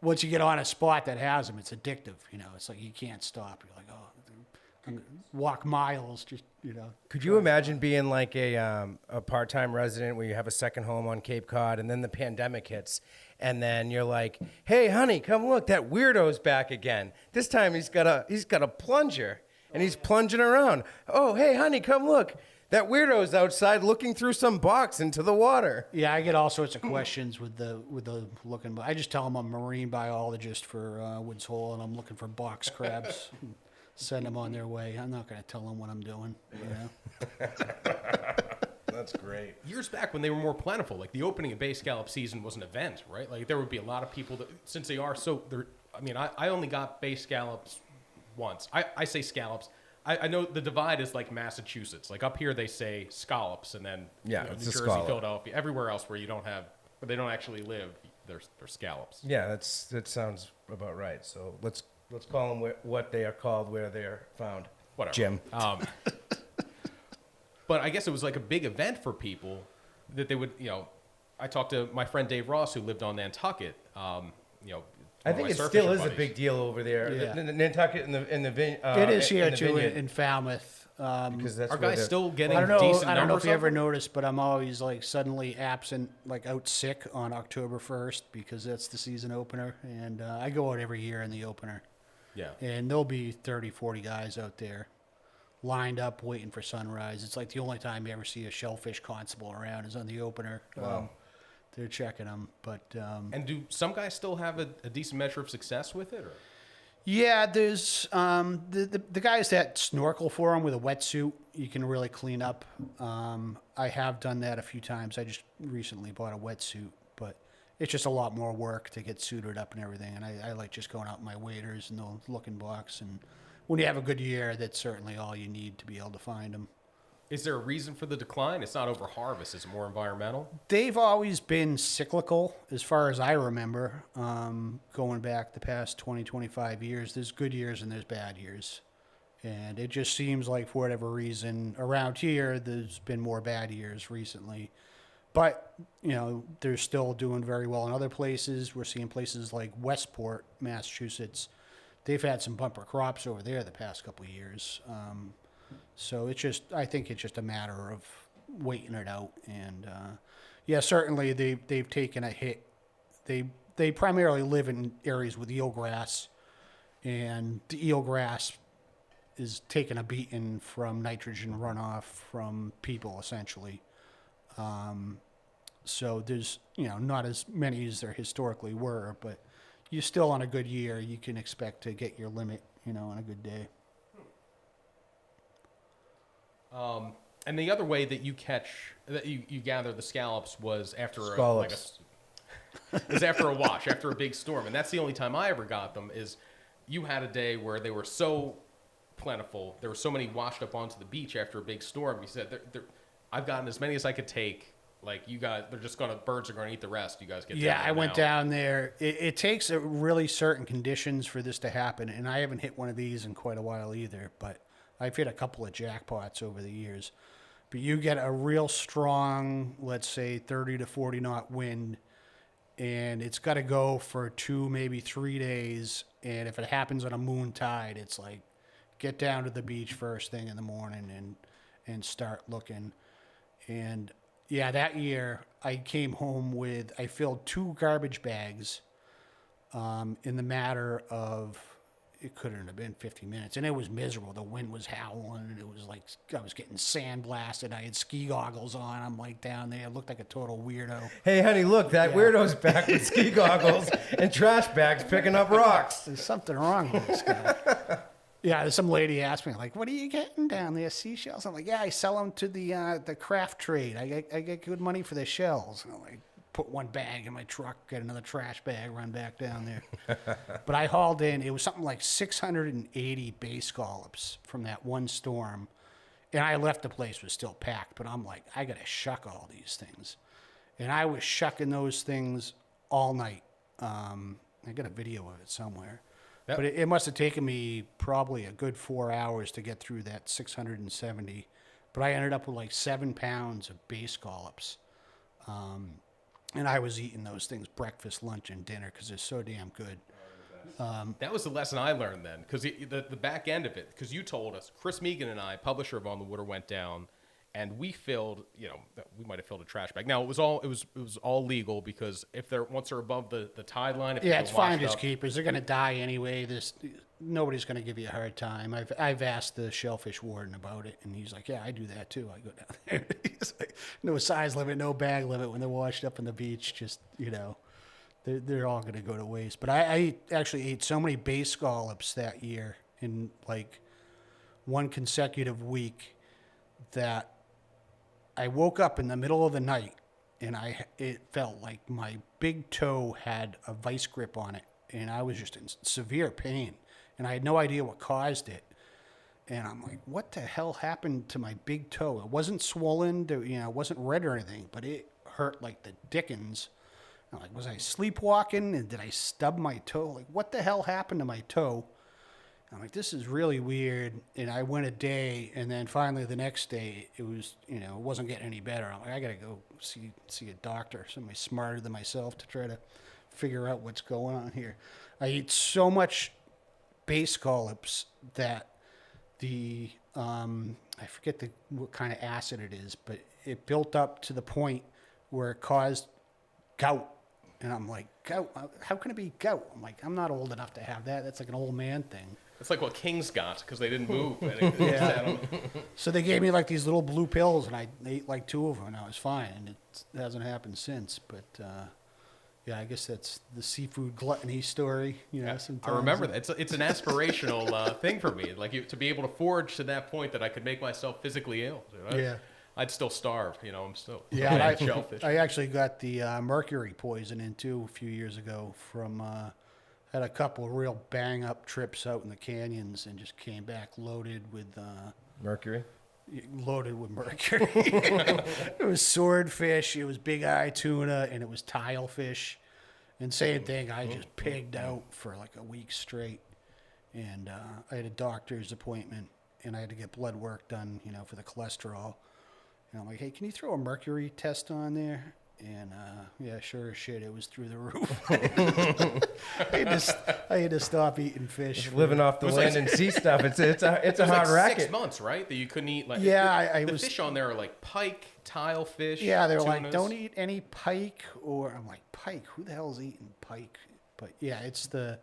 once you get on a spot that has them, it's addictive. You know, it's like you can't stop. You're like, oh, I'm gonna walk miles, just, you know. Could you imagine being like a part-time resident where you have a second home on Cape Cod, and then the pandemic hits, and then you're like, "Hey, honey, come look, that weirdo's back again. This time he's got a plunger, and he's plunging around. Oh, hey, honey, come look, that weirdo's outside looking through some box into the water." Yeah, I get all sorts of questions with the looking. I just tell them I'm a marine biologist for Woods Hole, and I'm looking for box crabs. Send them on their way. I'm not going to tell them what I'm doing. You know? That's great. Years back when they were more plentiful, like the opening of bay scallop season was an event, right? Like there would be a lot of people that, since they are so, I mean, I only got bay scallops once. I say scallops. I know the divide is like Massachusetts. Like up here they say scallops, and then Yeah, New it's a Jersey, scallop. Philadelphia, everywhere else where they don't actually live, they're scallops. Yeah, that sounds about right. So let's call them what they are called where they're found. Whatever. Jim. But I guess it was like a big event for people that they would, I talked to my friend Dave Ross, who lived on Nantucket. I one of think my it surf still fishing is a buddies. big deal over there. Yeah. Nantucket in the It is here the too vineyard, in Falmouth. because that's Are where guys the- still getting I don't know. decent I don't know numbers if you of ever them? noticed, but I'm always like suddenly absent, like out sick on October 1st because that's the season opener, and I go out every year in the opener, Yeah. and there'll be 30, 40 guys out there lined up waiting for sunrise. It's like the only time you ever see a shellfish constable around is on the opener. Wow. They're checking them, but And do some guys still have a decent measure of success with it? Or? yeah, there's the guys that snorkel for them with a wetsuit. You can really clean up. I have done that a few times. I just recently bought a wetsuit, but it's just a lot more work to get suited up and everything. And I like just going out in my waders and the looking box and when you have a good year, that's certainly all you need to be able to find them. Is there a reason for the decline? It's not over harvest. Is it more environmental? They've always been cyclical, as far as I remember, going back the past 20, 25 years. There's good years and there's bad years. And it just seems like, for whatever reason, around here, there's been more bad years recently. But, they're still doing very well in other places. We're seeing places like Westport, Massachusetts. They've had some bumper crops over there the past couple of years. So I think it's just a matter of waiting it out. And certainly they've taken a hit. They primarily live in areas with eelgrass, and the eelgrass is taking a beating from nitrogen runoff from people, essentially. So there's not as many as there historically were, but you're still on a good year. You can expect to get your limit, on a good day. And the other way that you gather the scallops was after after a wash, after a big storm. And that's the only time I ever got them. Is you had a day where they were so plentiful, there were so many washed up onto the beach after a big storm. You said, I've gotten as many as I could take. Like, you guys, birds are going to eat the rest. You guys get Yeah, I went down there. It takes a really certain conditions for this to happen, and I haven't hit one of these in quite a while either, but I've hit a couple of jackpots over the years. But you get a real strong, let's say 30 to 40 knot wind, and it's got to go for 2, maybe 3 days. And if it happens on a moon tide, it's like, get down to the beach first thing in the morning and start looking. And yeah, that year I came home I filled 2 garbage bags in the matter of, it couldn't have been 50 minutes. And it was miserable. The wind was howling, and it was like I was getting sandblasted. I had ski goggles on. I'm like down there. I looked like a total weirdo. Hey, honey, look, that weirdo's back with ski goggles and trash bags picking up rocks. There's something wrong with this guy. Yeah, some lady asked me, like, what are you getting down there, seashells? I'm like, yeah, I sell them to the craft trade. I get good money for the shells. And I'm like, put one bag in my truck, get another trash bag, run back down there. But I hauled in, it was something like 680 bay scallops from that one storm. And I left, the place was still packed, but I'm like, I got to shuck all these things. And I was shucking those things all night. I got a video of it somewhere. Yep. But it must have taken me probably a good 4 hours to get through that 670. But I ended up with like 7 pounds of bay scallops. And I was eating those things breakfast, lunch, and dinner because they're so damn good. That was the lesson I learned then, because the back end of it, because you told us, Chris Megan and I, publisher of On the Water, went down, and we filled, we might have filled a trash bag. Now it was all legal, because once they're above the tide line, it's finders keepers. They're going to die anyway. Nobody's going to give you a hard time. I've asked the shellfish warden about it, and he's like, yeah, I do that too. I go down there. He's like, no size limit, no bag limit when they're washed up on the beach. Just they're all going to go to waste. But I actually ate so many bay scallops that year in like one consecutive week that I woke up in the middle of the night, and it felt like my big toe had a vice grip on it, and I was just in severe pain, and I had no idea what caused it. And I'm like, what the hell happened to my big toe? It wasn't swollen, it wasn't red or anything, but it hurt like the dickens. I'm like, was I sleepwalking, and did I stub my toe? Like, what the hell happened to my toe? I'm like, this is really weird. And I went a day, and then finally the next day, it was, it wasn't getting any better. I'm like, I got to go see a doctor, somebody smarter than myself, to try to figure out what's going on here. I eat so much bay scallops that I forget what kind of acid it is, but it built up to the point where it caused gout. And I'm like, gout? How can it be gout? I'm like, I'm not old enough to have that. That's like an old man thing. It's like what Kings got, because they didn't move. Yeah. So they gave me like these little blue pills, and I ate like 2 of them, and I was fine. And it hasn't happened since. But yeah, I guess that's the seafood gluttony story. Sometimes. I remember that. It's an aspirational thing for me, like to be able to forge to that point that I could make myself physically ill. Yeah. I'd still starve. I'm still shellfish. I actually got the mercury poison in too a few years ago from. had a couple real bang up trips out in the canyons and just came back loaded with Mercury. mercury. It was swordfish, it was big eye tuna, and it was tilefish. And same thing, I just pigged out for like a week straight. And I had a doctor's appointment, and I had to get blood work done, for the cholesterol. And I'm like, hey, can you throw a mercury test on there? And yeah, sure as shit, it was through the roof. I had to stop eating fish. Living off the land and sea stuff. It's a hard racket. 6 months, right? That you couldn't eat. Like, the fish on there are like pike, tilefish. Yeah, they were tunas. like, don't eat any pike. Or I'm like, pike? Who the hell's eating pike? But yeah, it's the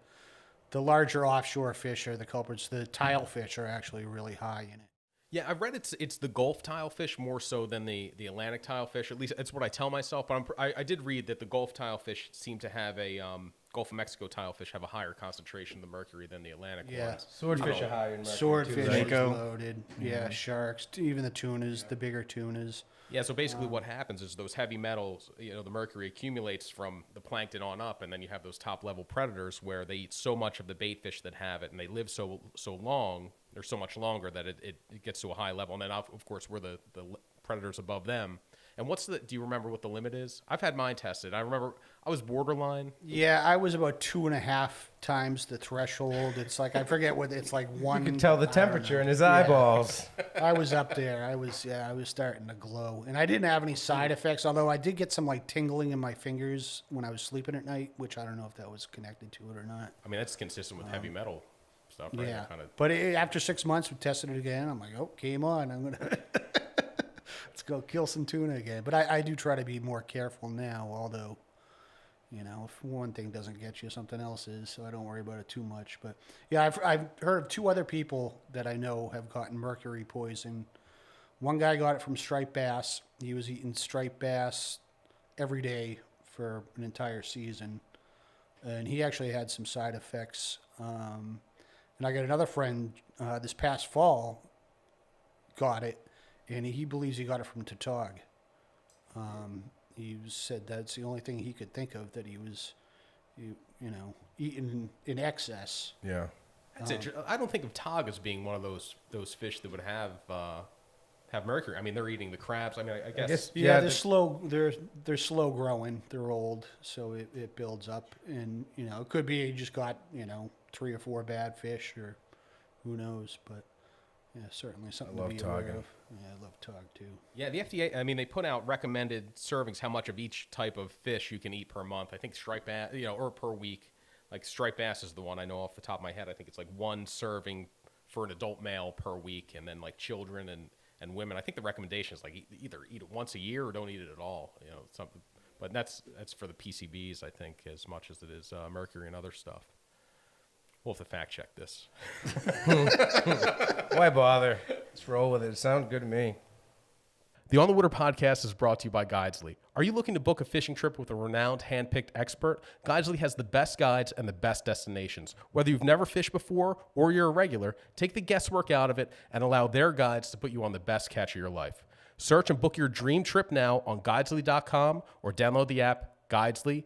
larger offshore fish are the culprits. The tilefish are actually really high in it. Yeah, I've read it's the Gulf tilefish more so than the Atlantic tilefish. At least that's what I tell myself. But I did read that the Gulf tilefish seem to have Gulf of Mexico tilefish have a higher concentration of the mercury than the Atlantic ones. Swordfish are higher in mercury. Swordfish too, right? is loaded. Yeah, sharks, even the tunas, the bigger tunas. Yeah, so basically what happens is those heavy metals, the mercury accumulates from the plankton on up, and then you have those top-level predators where they eat so much of the bait fish that have it, and they live so long, or so much longer that it gets to a high level. And then, of course, we're the predators above them. And do you remember what the limit is? I've had mine tested. I remember I was borderline. Yeah, I was about 2.5 times the threshold. It's like, I forget what, it's like one. You could tell the temperature in his eyeballs. I was up there. I was starting to glow. And I didn't have any side effects, although I did get some like tingling in my fingers when I was sleeping at night, which I don't know if that was connected to it or not. I mean, that's consistent with heavy metal stuff, right? Yeah. Kinda... But after 6 months, we tested it again. I'm like, oh, game on. I'm going to let's go kill some tuna again. But I do try to be more careful now, although, if one thing doesn't get you, something else is, so I don't worry about it too much. But yeah, I've heard of 2 other people that I know have gotten mercury poison. One guy got it from striped bass. He was eating striped bass every day for an entire season. And he actually had some side effects. And I got another friend this past fall got it, and he believes he got it from tautog. He said that's the only thing he could think of that he was, eating in excess. Yeah. That's interesting. I don't think of tog as being one of those fish that would have mercury. I mean, they're eating the crabs. I mean, I guess Yeah, they're slow. They're slow growing. They're old, so it builds up, and it could be you just got 3 or 4 bad fish, or who knows. But yeah, certainly something to be aware of. Yeah, I love tog too. Yeah, the FDA, I mean, they put out recommended servings, how much of each type of fish you can eat per month. I think striped bass, or per week. Like striped bass is the one I know off the top of my head. I think it's like 1 serving for an adult male per week, and then like children and women. I think the recommendation is like either eat it once a year or don't eat it at all. Something. But that's for the PCBs, I think, as much as it is mercury and other stuff. We'll have to fact check this. Why bother? Let's roll with it. It sounds good to me. The On the Water podcast is brought to you by Guidesley. Are you looking to book a fishing trip with a renowned, hand-picked expert? Guidesley has the best guides and the best destinations. Whether you've never fished before or you're a regular, take the guesswork out of it and allow their guides to put you on the best catch of your life. Search and book your dream trip now on Guidesley.com or download the app Guidesley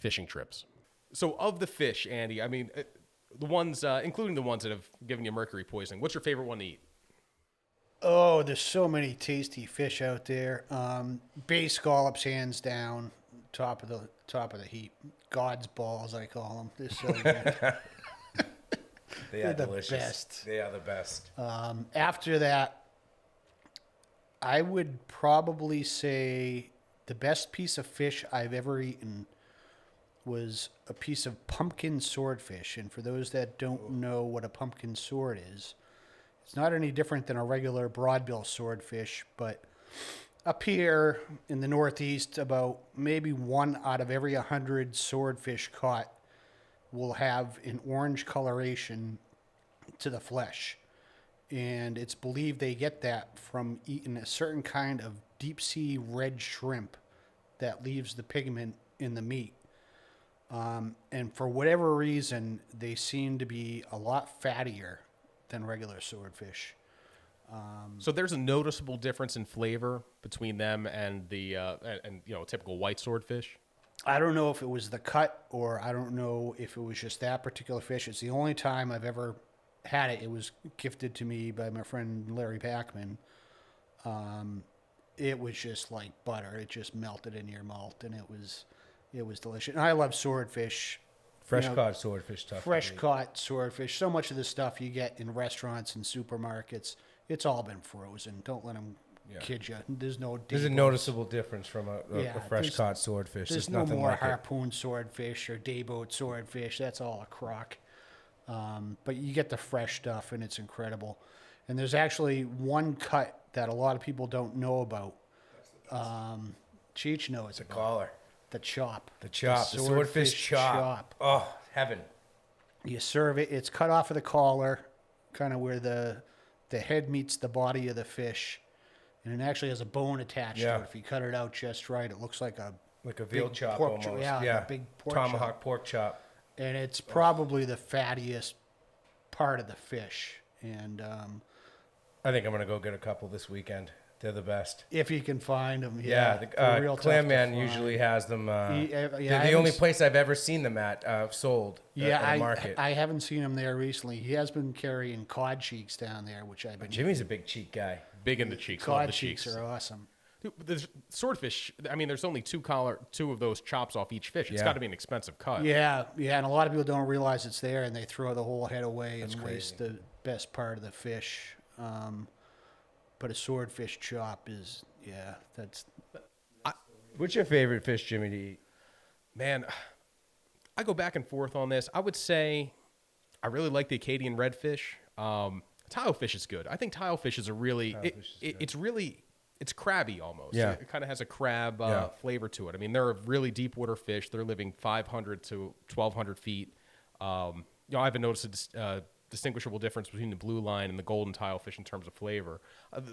Fishing Trips. So of the fish, Andy, I mean, the ones, including the ones that have given you mercury poisoning, what's your favorite one to eat? Oh, there's so many tasty fish out there. Bay scallops, hands down, top of the heap. God's balls, I call them. They're so good. They're delicious. The best. They are the best. After that, I would probably say the best piece of fish I've ever eaten was a piece of pumpkin swordfish. And for those that don't know what a pumpkin sword is, it's not any different than a regular broadbill swordfish, but up here in the Northeast, about maybe 1 out of every 100 swordfish caught will have an orange coloration to the flesh. And it's believed they get that from eating a certain kind of deep sea red shrimp that leaves the pigment in the meat. And for whatever reason, they seem to be a lot fattier than regular swordfish. So there's a noticeable difference in flavor between them and the a typical white swordfish. I don't know if it was the cut or I don't know if it was just that particular fish. It's the only time I've ever had it. It was gifted to me by my friend Larry Packman. It was just like butter. It just melted in your mouth, and it was delicious. And I love swordfish. Fresh caught swordfish stuff. Fresh caught swordfish. So much of the stuff you get in restaurants and supermarkets, it's all been frozen. Don't let them kid you. There's no. There's a noticeable difference from a fresh there's- caught swordfish. There's There's no nothing more like it. harpoon swordfish or dayboat swordfish. That's all a crock. But you get the fresh stuff, and it's incredible. And there's actually one cut that a lot of people don't know about. Cheech knows The about. collar. The chop. The chop. The swordfish chop. Oh, heaven. You serve it. It's cut off of the collar, kind of where the head meets the body of the fish, and it actually has a bone attached to it. If you cut it out just right, it looks like a veal big chop pork almost. Yeah, like a big pork Tomahawk chop. pork chop. And it's probably the fattiest part of the fish. And I think I'm going to go get a couple this weekend. They're the best. if you can find them, Yeah, they're real tough to Clam Man find. usually has them. Yeah, they're I the haven't only s- place I've ever seen them at sold at a market. I haven't seen him there recently. He has been carrying cod cheeks down there, which I've been. Jimmy's a big cheek guy. Big into cheeks. Love Cod the cheeks are awesome. Dude, there's swordfish. I mean, there's only two of those chops off each fish. It's Yeah. got to be an expensive cut. Yeah, and a lot of people don't realize it's there, and they throw the whole head away and waste the best part of the fish. But a swordfish chop is, that's. What's your favorite fish, Jimmy, to eat? Man, I go back and forth on this. I would say I really like the Acadian redfish. Tilefish is good. I think tilefish is a really, it's crabby almost. Yeah. It kind of has a crab Yeah. flavor to it. I mean, they're a really deep water fish. They're living 500 to 1,200 feet. I haven't noticed a distinguishable difference between the blue line and the golden tilefish in terms of flavor.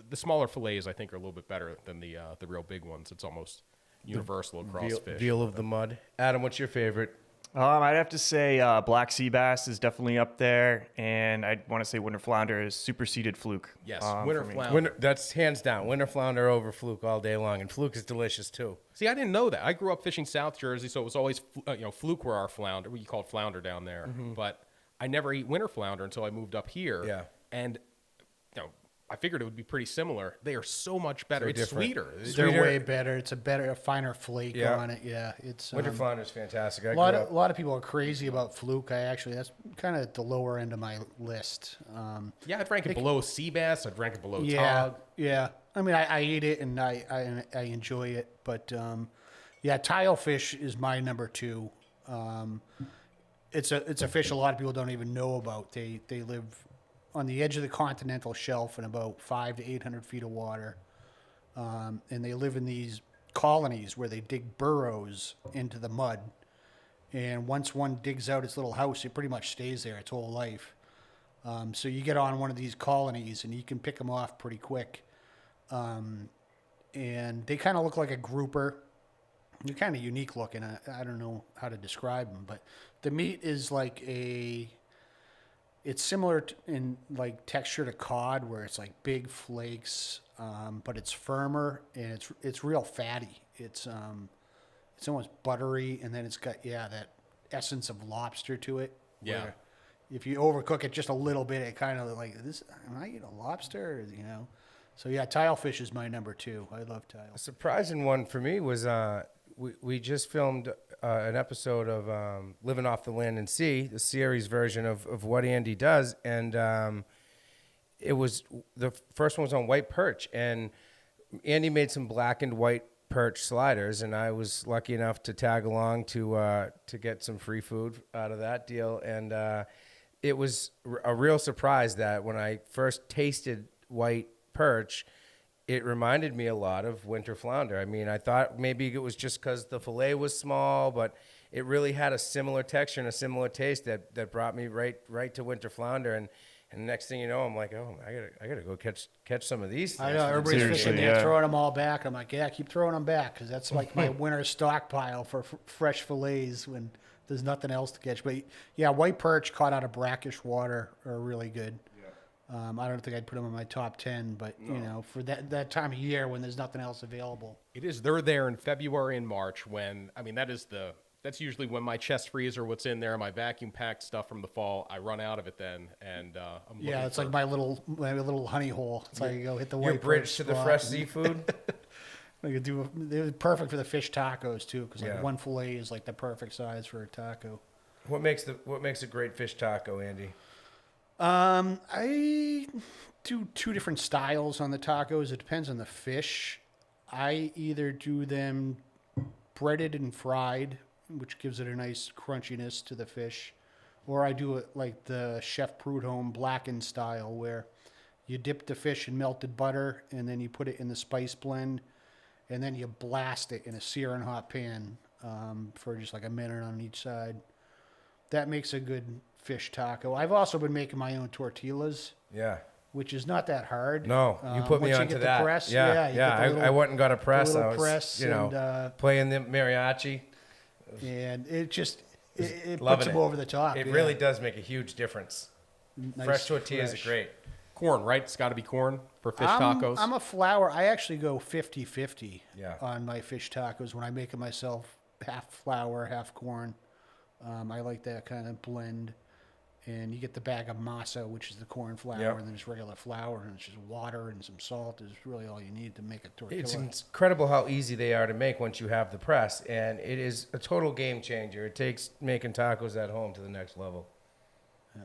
The smaller fillets, I think, are a little bit better than the real big ones. It's almost universal across fish. Veal of the mud. Adam, what's your favorite? I'd have to say black sea bass is definitely up there, and I'd want to say winter flounder is superseded fluke. Yes, for winter me. flounder. That's hands down. Winter flounder over fluke all day long, and fluke is delicious too. See, I didn't know that. I grew up fishing South Jersey, so it was always fluke were our flounder. We called flounder down there, but I never ate winter flounder until I moved up here. Yeah. And I figured it would be pretty similar. They are so much better. So It's different. sweeter. They're way better. It's a finer flake Yeah. on it. Yeah, it's Winter flounder is fantastic. a lot of people are crazy about fluke. That's kind of at the lower end of my list. Yeah, I'd rank it below sea bass. I'd rank it below Yeah, tog. yeah. I mean, I eat it and I enjoy it, but tilefish is my number two. It's a fish a lot of people don't even know about. They live on the edge of the continental shelf in about 500 to 800 feet of water, and they live in these colonies where they dig burrows into the mud. And once one digs out its little house, it pretty much stays there its whole life. So you get on one of these colonies and you can pick them off pretty quick. And they kind of look like a grouper. They're kind of unique looking. I don't know how to describe them, but the meat is like it's similar in like texture to cod, where it's like big flakes, but it's firmer and it's real fatty. It's almost buttery, and then it's got that essence of lobster to it. Yeah. where If you overcook it just a little bit, it kind of like this. Am I eating a lobster? So tilefish is my number two. I love tile. A surprising one for me was we just filmed an episode of Living Off the Land and Sea, the series version of what Andy does, and it was the first one was on white perch, and Andy made some black and white perch sliders, and I was lucky enough to tag along to get some free food out of that deal, and it was a real surprise that when I first tasted white perch, it reminded me a lot of winter flounder. I mean, I thought maybe it was just because the fillet was small, but it really had a similar texture and a similar taste that brought me right to winter flounder. And next thing you know, I'm like, oh, I gotta go catch some of these. I things know for the everybody's series. fishing Seriously, there, yeah. throwing them all back. I'm like, keep throwing them back, because that's like my winter stockpile for fresh fillets when there's nothing else to catch. But white perch caught out of brackish water are really good. I don't think I'd put them in my top 10, but you know, for that time of year when there's nothing else available. It is. They're there in February and March when, I mean, that's usually when my chest freezer, what's in there, my vacuum packed stuff from the fall, I run out of it then. And Yeah, it's like my little honey hole. It's like you go hit the Your white bridge to the fresh seafood. They're perfect for the fish tacos too, because Yeah. like one fillet is like the perfect size for a taco. What makes a great fish taco, Andy? I do two different styles on the tacos. It depends on the fish. I either do them breaded and fried, which gives it a nice crunchiness to the fish, or I do it like the Chef Prudhomme blackened style, where you dip the fish in melted butter and then you put it in the spice blend, and then you blast it in a searing hot pan for just like a minute on each side. That makes a good fish taco. I've also been making my own tortillas, Yeah. which is not that hard. No, you put me once onto you get that. The press, yeah. you get the little, I went and got a press. little I was, press playing the mariachi. and it just it Loving puts them it. over the top. It yeah. really does make a huge difference. Nice, Fresh tortillas fresh. are great. corn, right? It's got to be corn for fish I'm, tacos. I'm a flour. I actually go 50-50 Yeah. on my fish tacos when I make it myself. Half flour, half corn. I like that kind of blend. And you get the bag of masa, which is the corn flour, Yep. and then just regular flour, and it's just water and some salt is really all you need to make a tortilla. It's incredible how easy they are to make once you have the press, and it is a total game changer. It takes making tacos at home to the next level. Yeah.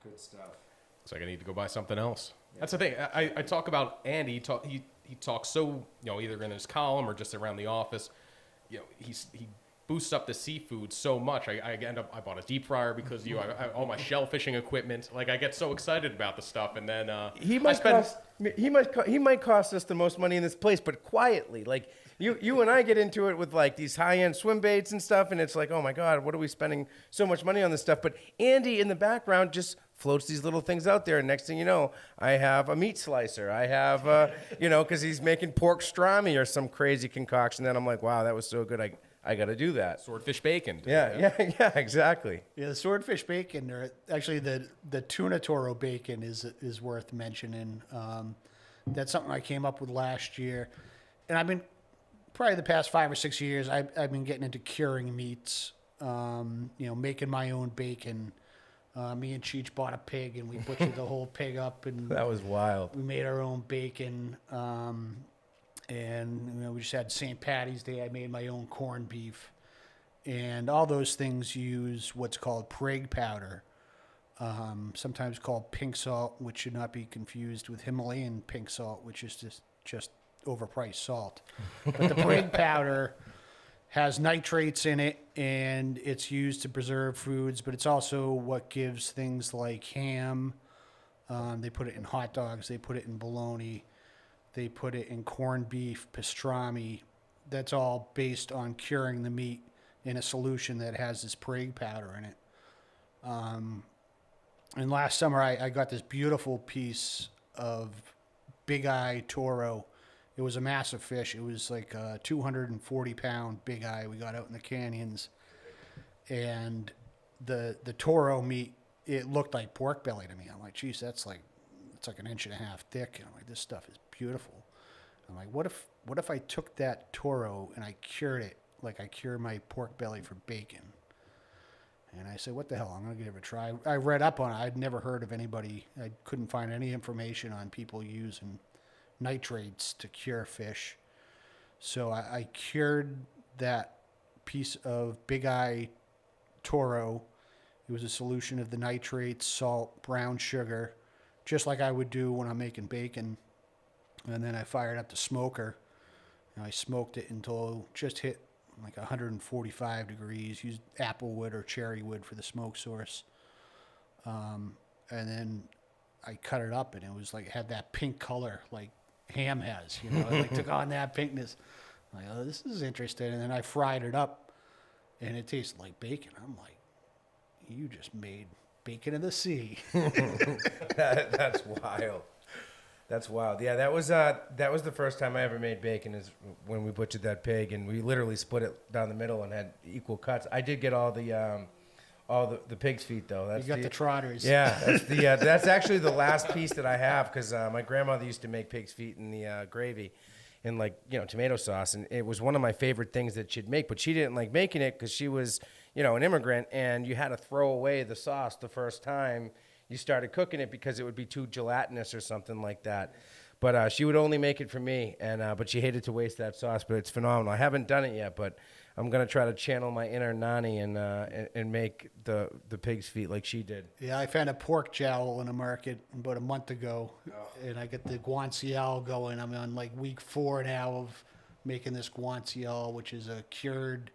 Good stuff. It's like I need to go buy something else. That's the thing. I talk about Andy. He talks so, either in his column or just around the office. He boosts up the seafood so much. I bought a deep fryer because of you. I all my shell fishing equipment. Like I get so excited about the stuff, and then He might cost us the most money in this place, but quietly. Like you and I get into it with like these high-end swim baits and stuff, and it's like, oh my God, what are we spending so much money on this stuff? But Andy in the background just floats these little things out there, and next thing you know, I have a meat slicer. I have, because he's making pork strami or some crazy concoction. Then I'm like, wow, that was so good. I got to do that. swordfish bacon. Yeah, exactly. Yeah, the swordfish bacon, or actually the tuna toro bacon is worth mentioning. That's something I came up with last year, and I've been probably the past 5 or 6 years. I've been getting into curing meats. Making my own bacon. Me and Cheech bought a pig, and we butchered the whole pig up, and That was wild. we made our own bacon. And we just had St. Patty's Day. I made my own corned beef, and all those things use what's called Prague powder, sometimes called pink salt, which should not be confused with Himalayan pink salt, which is just overpriced salt. But the Prague powder has nitrates in it, and it's used to preserve foods, but it's also what gives things like ham. They put it in hot dogs. They put it in bologna. They put it in corned beef, pastrami. That's all based on curing the meat in a solution that has this Prague powder in it. And last summer, I got this beautiful piece of big eye toro. It was a massive fish. It was like a 240-pound big eye we got out in the canyons. And the toro meat, it looked like pork belly to me. I'm like, geez, it's like an inch and a half thick. And I'm like, this stuff is beautiful. I'm like, what if I took that toro and I cured it like I cure my pork belly for bacon? And I said, what the hell? I'm going to give it a try. I read up on it. I'd never heard of anybody. I couldn't find any information on people using nitrates to cure fish. So I cured that piece of big eye toro. It was a solution of the nitrates, salt, brown sugar, just like I would do when I'm making bacon. And then I fired up the smoker, and I smoked it until it just hit like 145 degrees. Used apple wood or cherry wood for the smoke source. And then I cut it up, and it was like, it had that pink color like ham has, It like took on that pinkness. I'm like, oh, this is interesting. And then I fried it up, and it tasted like bacon. I'm like, you just made bacon in the sea. That's wild. That's wild. Yeah, that was the first time I ever made bacon, is when we butchered that pig, and we literally split it down the middle and had equal cuts. I did get all Oh, the pig's feet though. That's You got the trotters. Yeah, that's actually the last piece that I have because my grandmother used to make pig's feet in the gravy, in tomato sauce, and it was one of my favorite things that she'd make. But she didn't like making it because she was an immigrant, and you had to throw away the sauce the first time you started cooking it because it would be too gelatinous or something like that. But she would only make it for me, and but she hated to waste that sauce. But it's phenomenal. I haven't done it yet, but I'm gonna try to channel my inner Nani and make the pig's feet like she did. Yeah, I found a pork jowl in the market about a month ago, and I got the guanciale going. I'm on like week 4 now of making this guanciale, which is a cured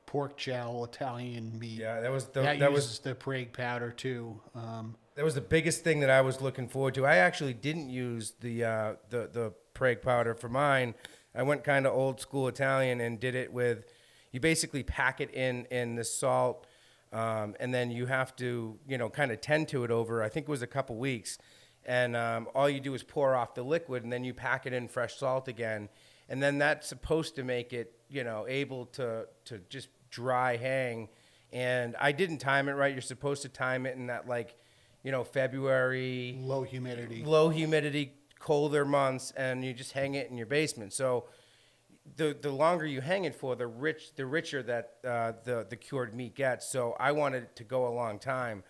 pork jowl Italian meat. Yeah, that was the Prague powder too. That was the biggest thing that I was looking forward to. I actually didn't use the Prague powder for mine. I went kind of old school Italian and did it with. You basically pack it in the salt, and then you have to, kind of tend to it over, I think it was a couple weeks. And all you do is pour off the liquid, and then you pack it in fresh salt again. And then that's supposed to make it, able to just dry hang. And I didn't time it right. You're supposed to time it in that, February. Low humidity, colder months, and you just hang it in your basement. So the longer you hang it for, the richer that the cured meat gets. So I wanted it to go a long time,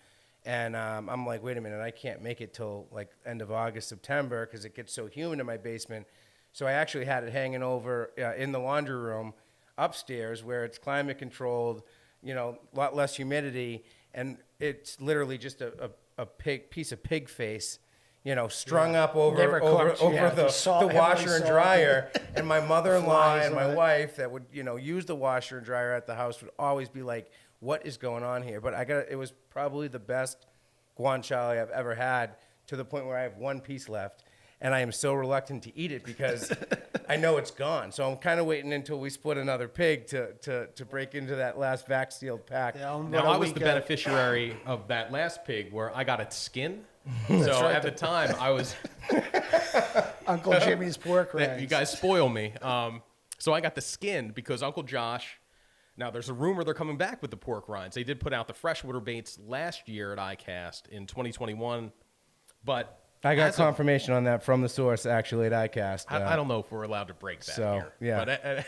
and I'm like, wait a minute, I can't make it till like end of August, September, because it gets so humid in my basement. So I actually had it hanging over in the laundry room upstairs, where it's climate controlled, a lot less humidity, and it's literally just a piece of pig face. Strung up over the washer and dryer. And my mother-in-law and my wife that would, use the washer and dryer at the house would always be like, what is going on here? But it was probably the best guanciale I've ever had, to the point where I have one piece left. And I am so reluctant to eat it because I know it's gone. So I'm kind of waiting until we split another pig to break into that last vac sealed pack. Yeah, Now, I was the beneficiary of that last pig where I got its skin. So at the time, I was Uncle Jimmy's pork rinds. You guys spoil me. So I got the skin because Uncle Josh. Now there's a rumor they're coming back with the pork rinds. They did put out the freshwater baits last year at ICAST in 2021, but I got confirmation on that from the source actually at ICAST. I don't know if we're allowed to break that here. Yeah.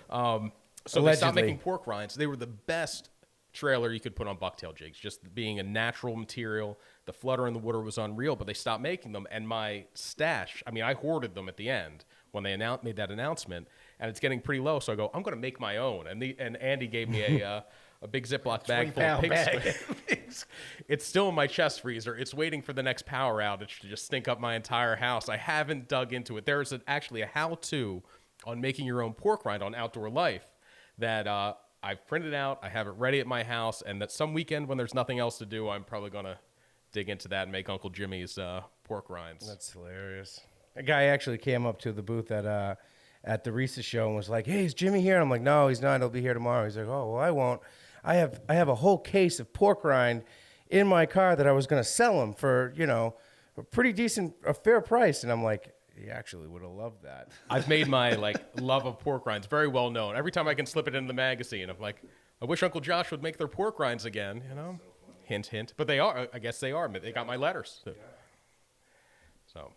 But so they stopped making pork rinds. They were the best trailer you could put on bucktail jigs, just being a natural material. The flutter in the water was unreal, but they stopped making them. And my stash, I hoarded them at the end when they made that announcement, and it's getting pretty low. So I go, I'm going to make my own. And Andy gave me a big Ziploc bag full of pigs. It's still in my chest freezer. It's waiting for the next power outage to just stink up my entire house. I haven't dug into it. There's actually a how-to on making your own pork rind on Outdoor Life that I've printed out. I have it ready at my house, and that some weekend when there's nothing else to do, I'm probably going to dig into that and make Uncle Jimmy's pork rinds. That's hilarious. A guy actually came up to the booth at the Reese's show and was like, "Hey, is Jimmy here?" And I'm like, "No, he's not. He'll be here tomorrow." He's like, "Oh, well, I won't. I have a whole case of pork rind in my car that I was going to sell him for, a pretty decent, a fair price." And I'm like, he actually would have loved that. I've made my love of pork rinds very well known. Every time I can slip it in the magazine, I'm like, I wish Uncle Josh would make their pork rinds again, So hint, hint. But they are. I guess they are. They got my letters. So,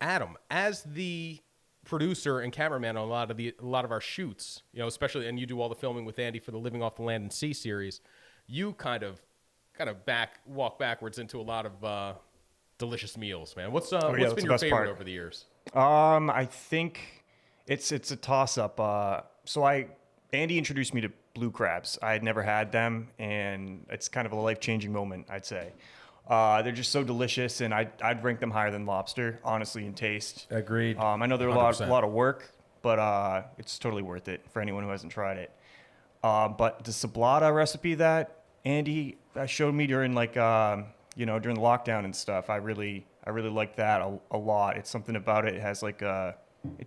Adam, as the producer and cameraman on a lot of our shoots, especially, and you do all the filming with Andy for the Living Off the Land and Sea series, you kind of walk backwards into a lot of delicious meals, man. What's been your favorite over the years? I think it's a toss up. Andy introduced me to blue crabs. I had never had them, and it's kind of a life-changing moment, I'd say. They're just so delicious, and I'd rank them higher than lobster, honestly, in taste. Agreed. I know they're a lot of work, but it's totally worth it for anyone who hasn't tried it. But the sablata recipe that Andy showed me during during the lockdown and stuff, I really like that a lot. It's something about it. It has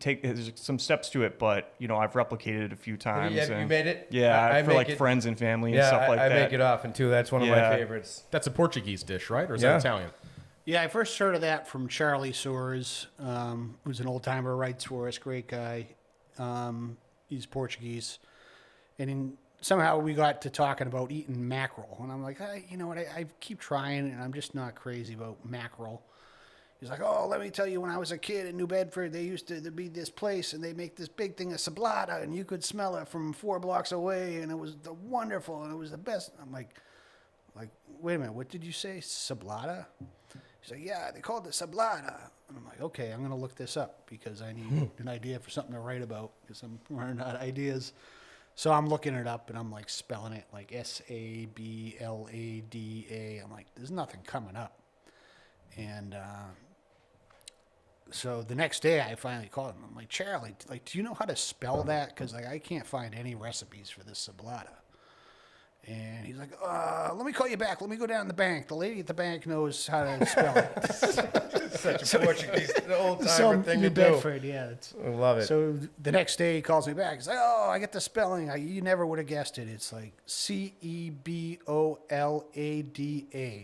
there's some steps to it, but I've replicated it a few times. You made it? Yeah, for friends and family and stuff like that. I make it often too. That's one of my favorites. That's a Portuguese dish, right? Or is that Italian? Yeah, I first heard of that from Charlie Soares, who's an old timer, writes for us, great guy. He's Portuguese. And somehow we got to talking about eating mackerel, and I'm like, you know what? I keep trying, and I'm just not crazy about mackerel. He's like, oh, let me tell you, when I was a kid in New Bedford, they used to be this place, and they make this big thing of sablata, and you could smell it from 4 blocks away, and it was wonderful, and it was the best. I'm like, wait a minute, what did you say, sablata? He's like, yeah, they called it sablata. And I'm like, okay, I'm going to look this up because I need an idea for something to write about because I'm running out of ideas. So I'm looking it up, and I'm like spelling it like Sablada. I'm like, there's nothing coming up. And so the next day I finally called him. I'm like, Charlie, like, do you know how to spell that? Because like I can't find any recipes for this sablada. And he's like, let me call you back. Let me go down to the bank. The lady at the bank knows how to spell it. Such a Portuguese old-timer thing New to Bedford, do. yeah. I love it. So the next day he calls me back. He's like, oh, I get the spelling. You never would have guessed it. It's like Cebolada,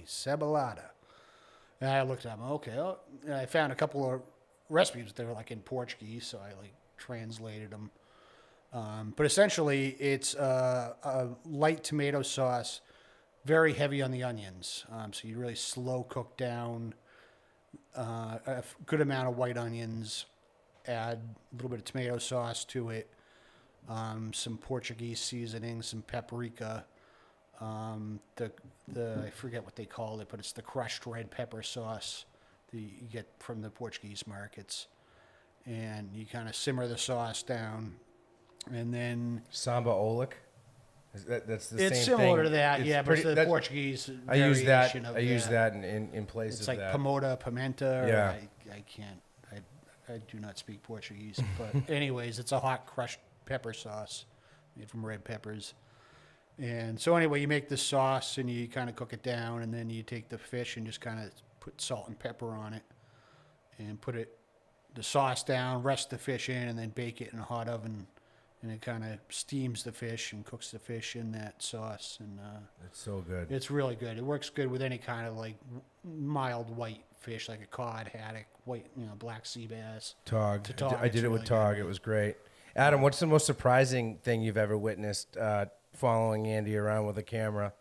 Cebolada. And I looked at him, okay. Oh, and I found a couple of recipes that were like in Portuguese, so I like translated them. But essentially, it's a light tomato sauce, very heavy on the onions. So you really slow cook down a good amount of white onions, add a little bit of tomato sauce to it, some Portuguese seasoning, some paprika, I forget what they call it, but it's the crushed red pepper sauce that you get from the Portuguese markets. And you kind of simmer the sauce down. And then Samba Olic. That's the same thing. it's similar to that, It's yeah, but it's the Portuguese I use that. variation of I use that in place It's of like that. pomota, pimenta. Yeah. I can't. I do not speak Portuguese. But anyways, it's a hot crushed pepper sauce made from red peppers. And so anyway, you make this sauce and you kind of cook it down, and then you take the fish and just kind of put salt and pepper on it, and put the sauce down, rest the fish in, and then bake it in a hot oven. And it kind of steams the fish and cooks the fish in that sauce, and It's so good. it's really good. It works good with any kind of like mild white fish, like a cod, haddock, white, black sea bass. Tog. To tog, I did it's it with really Tog. good. It was great. Adam, what's the most surprising thing you've ever witnessed following Andy around with a camera?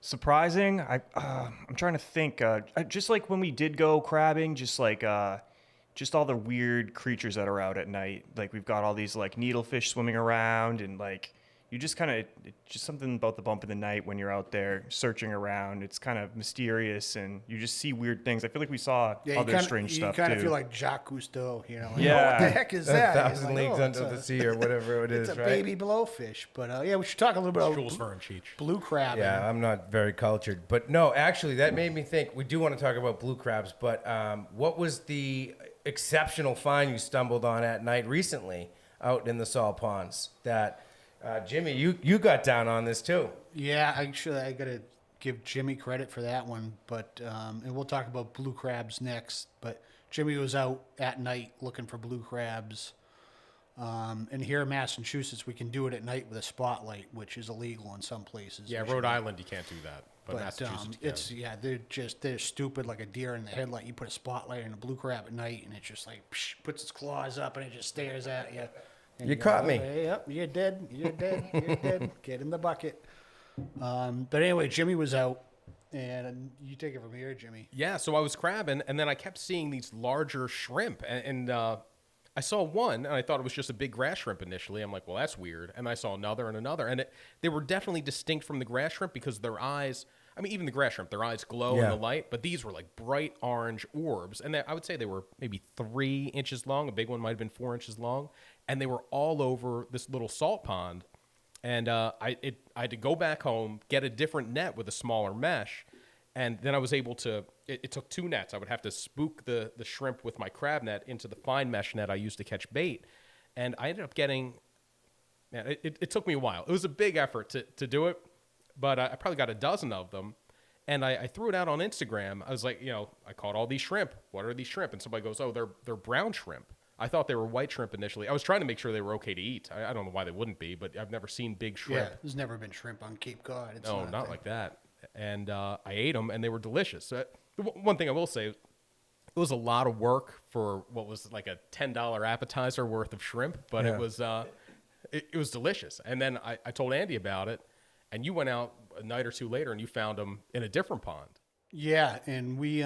Surprising. I'm trying to think. Just like when we did go crabbing, just all the weird creatures that are out at night. Like we've got all these like needlefish swimming around, and like you just kind of just something about the bump in the night when you're out there searching around. It's kind of mysterious, and you just see weird things. I feel like we saw other strange stuff too. You kind of feel like Jacques Cousteau, like, Yeah. what the heck is that? He's 1,000 like, Leagues "Oh, Under the Sea or whatever it is, it's a right? baby blowfish. But yeah, we should talk a little bit Jules about Verne Cheech. blue crab. Yeah, I'm not very cultured. But no, actually, that made me think. We do want to talk about blue crabs, but what was the exceptional find you stumbled on at night recently out in the Saul Ponds that... Jimmy, you got down on this too. Yeah, actually, I got to give Jimmy credit for that one. But and we'll talk about blue crabs next. But Jimmy was out at night looking for blue crabs. And here in Massachusetts, we can do it at night with a spotlight, which is illegal in some places. Yeah, Rhode Island, you can't do that. But But Massachusetts, you can. they're stupid like a deer in the headlight. You put a spotlight on a blue crab at night, and it just like puts its claws up and it just stares at you. And You go, caught me. "Okay, yep, you're dead. You're dead. You're dead. Get in the bucket." But anyway, Jimmy was out, and you take it from here, Jimmy. Yeah, so I was crabbing, and then I kept seeing these larger shrimp, and I saw one, and I thought it was just a big grass shrimp initially. I'm like, well, that's weird. And I saw another and another, and they were definitely distinct from the grass shrimp because their eyes, I mean, even the grass shrimp, their eyes glow in Yeah. the light, but these were like bright orange orbs, and I would say they were maybe 3 inches long. A big one might have been 4 inches long, and they were all over this little salt pond. And I had to go back home, get a different net with a smaller mesh, and then I was able to, it took 2 nets. I would have to spook the shrimp with my crab net into the fine mesh net I used to catch bait. And I ended up getting, man, it took me a while. It was a big effort to do it, but I probably got a dozen of them. And I threw it out on Instagram. I was like, I caught all these shrimp. What are these shrimp? And somebody goes, oh, they're brown shrimp. I thought they were white shrimp initially. I was trying to make sure they were okay to eat. I don't know why they wouldn't be, but I've never seen big shrimp. Yeah, there's never been shrimp on Cape Cod. It's No, not a not thing. like that. And I ate them, and they were delicious. One thing I will say, it was a lot of work for what was like a $10 appetizer worth of shrimp, but Yeah. it was It was delicious. And then I told Andy about it, and you went out a night or two later and you found them in a different pond. Yeah, and we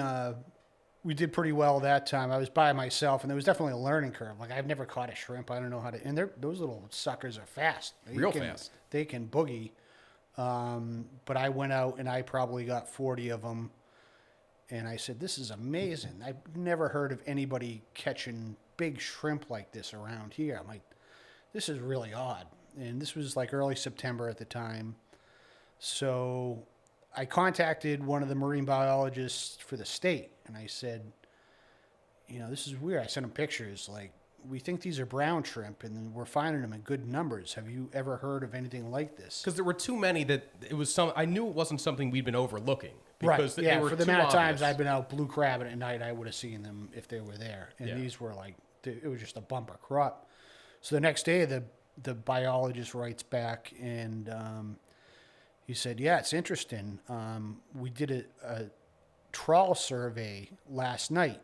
did pretty well that time. I was by myself, and there was definitely a learning curve. Like, I've never caught a shrimp. I don't know how to. And those little suckers are fast. Fast. They can boogie. But I went out and I probably got 40 of them. And I said, this is amazing. I've never heard of anybody catching big shrimp like this around here. I'm like, this is really odd. And this was like early September at the time. So I contacted one of the marine biologists for the state. And I said, this is weird. I sent him pictures. Like, we think these are brown shrimp, and we're finding them in good numbers. Have you ever heard of anything like this? Because there were too many that it was I knew it wasn't something we'd been overlooking. Because right. they were for the too amount of times obvious. I've been out blue crabbing at night, I would have seen them if they were there. And these were like, it was just a bumper crop. So the next day, the biologist writes back, and he said, yeah, it's interesting. We did a trawl survey last night,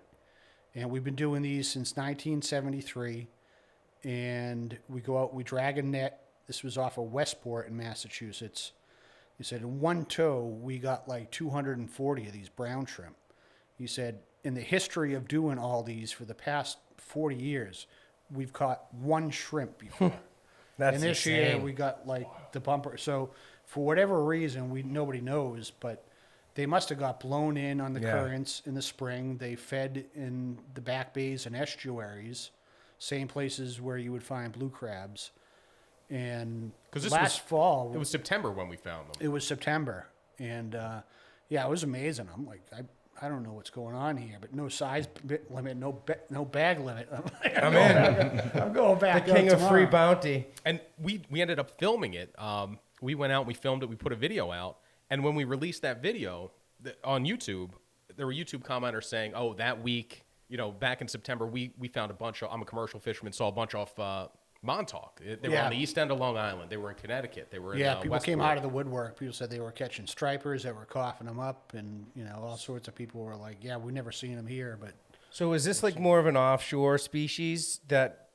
and we've been doing these since 1973. And we go out, we drag a net. This was off of Westport in Massachusetts. He said, in one tow, we got like 240 of these brown shrimp. He said, in the history of doing all these for the past 40 years, we've caught one shrimp before. That's and this insane. year, we got like the bumper. So for whatever reason, nobody knows, but they must have got blown in on the currents in the spring. They fed in the back bays and estuaries, same places where you would find blue crabs. And Because fall, it was September when we found them. it was September, and it was amazing. I'm like, I don't know what's going on here, but no size limit, no bag limit. I'm in. I'm going back. The king out of free tomorrow. bounty. And we ended up filming it. We went out and we filmed it. We put a video out. And when we released that video on YouTube, there were YouTube commenters saying, oh, that week, back in September, we found a bunch of, I'm a commercial fisherman, saw a bunch off Montauk. They were on the east end of Long Island. They were in Connecticut. They were in People came Westport. out of the woodwork. People said they were catching stripers that were coughing them up, and all sorts of people were like, "Yeah, we've never seen them here." But So is this like more of an offshore species that,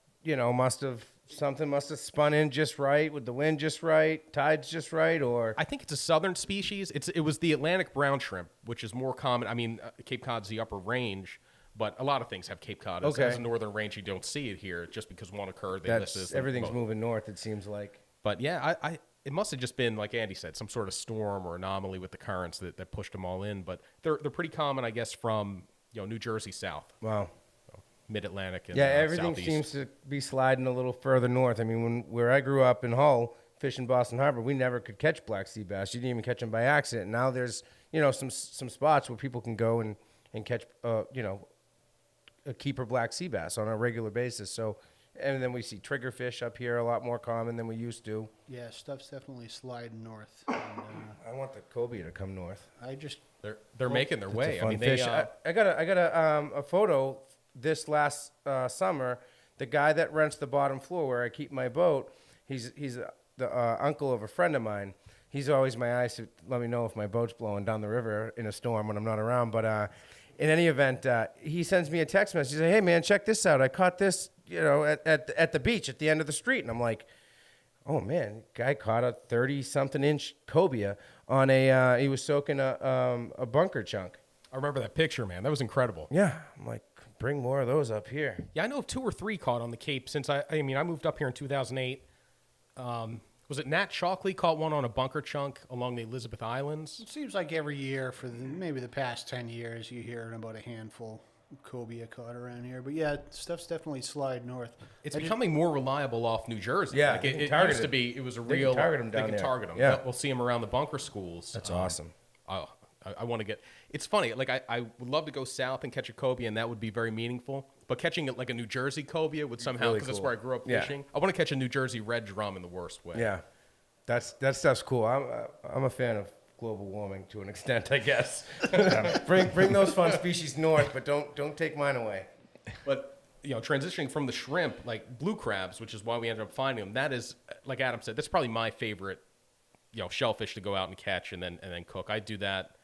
something must have spun in just right, with the wind just right, tides just right, or? I think it's a southern species. It was the Atlantic brown shrimp, which is more common. I mean, Cape Cod's the upper range, but a lot of things have Cape Cod. As a northern range, you don't see it here just because one occurred. Everything's moving north, it seems like. But yeah, it must have just been, like Andy said, some sort of storm or anomaly with the currents that pushed them all in. But they're pretty common, I guess, from New Jersey south. Wow. Mid-Atlantic and everything southeast. seems to be sliding a little further north. I mean, where I grew up in Hull, fishing Boston Harbor, we never could catch black sea bass. You didn't even catch them by accident. Now there's, some spots where people can go and catch, a keeper black sea bass on a regular basis. So, and then we see triggerfish up here a lot more common than we used to. yeah, stuff's definitely sliding north. And, I want the cobia to come north. They're making their way. It's a fun I mean, fish. I got a photo this last summer. The guy that rents the bottom floor where I keep my boat, he's the uncle of a friend of mine. He's always my eyes to let me know if my boat's blowing down the river in a storm when I'm not around. But in any event, he sends me a text message. He says, "Hey man, check this out. I caught this, at the beach at the end of the street." And I'm like, "Oh man, guy caught a 30-something inch cobia on he was soaking a bunker chunk." I remember that picture, man. That was incredible. Yeah, I'm like, bring more of those up here. Yeah, I know of 2 or 3 caught on the Cape since I moved up here in 2008. Was it Nat Shockley caught one on a bunker chunk along the Elizabeth Islands? it seems like every year for maybe the past 10 years, you hear about a handful of cobia caught around here. But yeah, stuff's definitely slide north. It's becoming more reliable off New Jersey. Yeah, like they can it target used to it. be. It was a They can real. target 'em They down can there. target them. Yeah. We'll see them around the bunker schools. That's awesome. Oh, I want to get. It's funny. Like I would love to go south and catch a cobia, and that would be very meaningful. But catching it like a New Jersey cobia would somehow, Really because that's cool. where I grew up Yeah. fishing. I want to catch a New Jersey red drum in the worst way. Yeah, that stuff's cool. I'm a fan of global warming to an extent, I guess. bring those fun species north, but don't take mine away. But transitioning from the shrimp, like blue crabs, which is why we ended up finding them. That is, like Adam said, that's probably my favorite, shellfish to go out and catch and then cook. I do that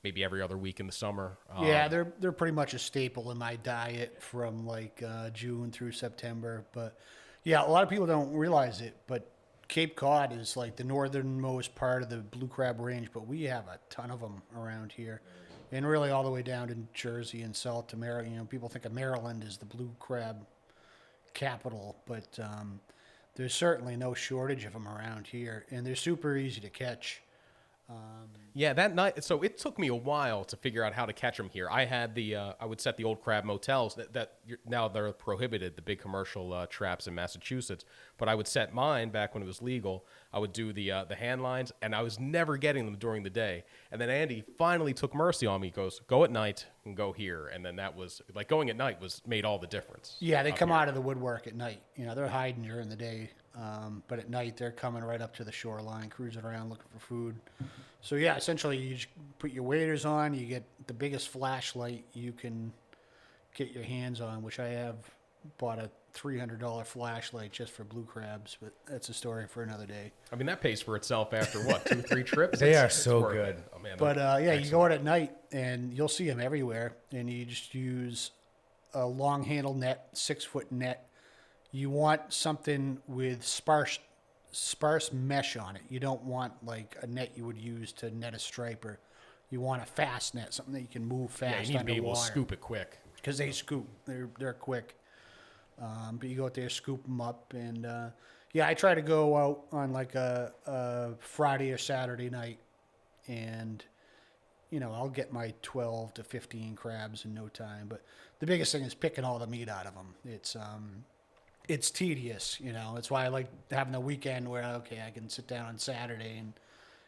maybe every other week in the summer. Yeah, they're pretty much a staple in my diet from like June through September. But Yeah, a lot of people don't realize it, but Cape Cod is like the northernmost part of the blue crab range, but we have a ton of them around here. And really all the way down to Jersey and south to Maryland. You know, people think of Maryland as the blue crab capital, but there's certainly no shortage of them around here, and they're super easy to catch. Yeah, that night. So it took me a while to figure out how to catch them here. I had I would set the old crab motels now they're prohibited, the big commercial traps in Massachusetts. But I would set mine back when it was legal. I would do the hand lines, and I was never getting them during the day. And then Andy finally took mercy on me. He goes, go at night and go here. And then that was like going at night made all the difference. Yeah, they come out of the woodwork at night. You know, they're hiding during the day, but at night they're coming right up to the shoreline, cruising around looking for food. So yeah, essentially you just put your waders on, you get the biggest flashlight you can get your hands on, which I have bought a $300 flashlight just for blue crabs, but that's a story for another day. I mean, that pays for itself after what, 2-3 trips? They are It's so worth good. it. Oh man, But they're yeah, you excellent. go out at night and you'll see them everywhere, and you just use a long handle net, 6-foot net. You want something with sparse mesh on it. You don't want like a net you would use to net a striper. You want a fast net, something that you can move Yeah, fast you need to be able to underwater. scoop it quick. Because they scoop. They're quick. But you go out there, scoop them up, and yeah, I try to go out on like a Friday or Saturday night, and you know I'll get my 12 to 15 crabs in no time. But the biggest thing is picking all the meat out of them. It's tedious, you know. It's why I like having the weekend where okay, I can sit down on Saturday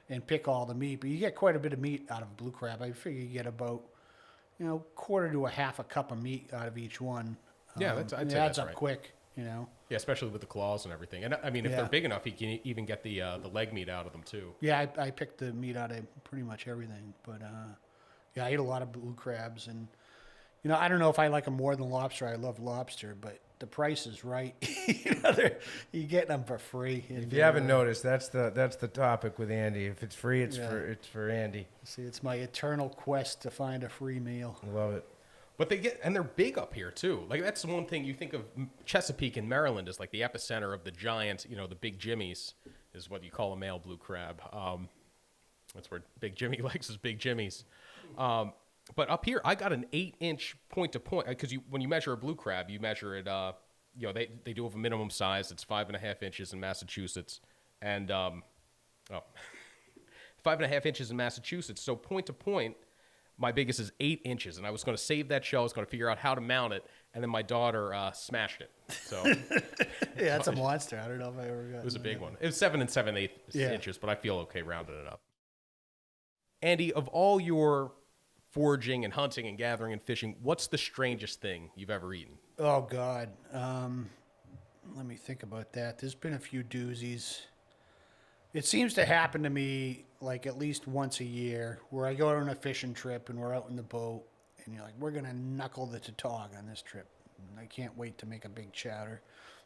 and pick all the meat. But you get quite a bit of meat out of a blue crab. I figure you get about quarter to a half a cup of meat out of each one. Yeah, I'd say it adds that's up right. quick, you know. Yeah, especially with the claws and everything. And I mean, if Yeah. they're big enough, you can even get the leg meat out of them too. Yeah, I picked the meat out of pretty much everything. But yeah, I eat a lot of blue crabs, and you know, I don't know if I like them more than lobster. I love lobster, but the price is right. You're getting them for free. If you haven't noticed, that's the topic with Andy. If it's free, it's Yeah. for Andy. See, it's my eternal quest to find a free meal. I love it. But they're big up here too. Like that's the one thing you think of Chesapeake in Maryland is like the epicenter of the giant, the big jimmies is what you call a male blue crab. That's where Big Jimmy likes his big jimmies. But up here, I got an 8-inch point to point because when you measure a blue crab, you measure it. They do have a minimum size. It's 5.5 inches in Massachusetts, and 5.5 inches in Massachusetts. So point to point, my biggest is 8 inches, and I was going to save that shell. I was going to figure out how to mount it, and then my daughter smashed it. So Yeah, that's a monster. I don't know if I ever got it was a big one. It was 7 7/8 Yeah. inches, but I feel okay rounding it up. Andy, of all your foraging and hunting and gathering and fishing, what's the strangest thing you've ever eaten? Oh God. Let me think about that. There's been a few doozies. It seems to happen to me like at least once a year where I go on a fishing trip and we're out in the boat and you're like, we're gonna knuckle the tautog on this trip. And I can't wait to make a big chowder.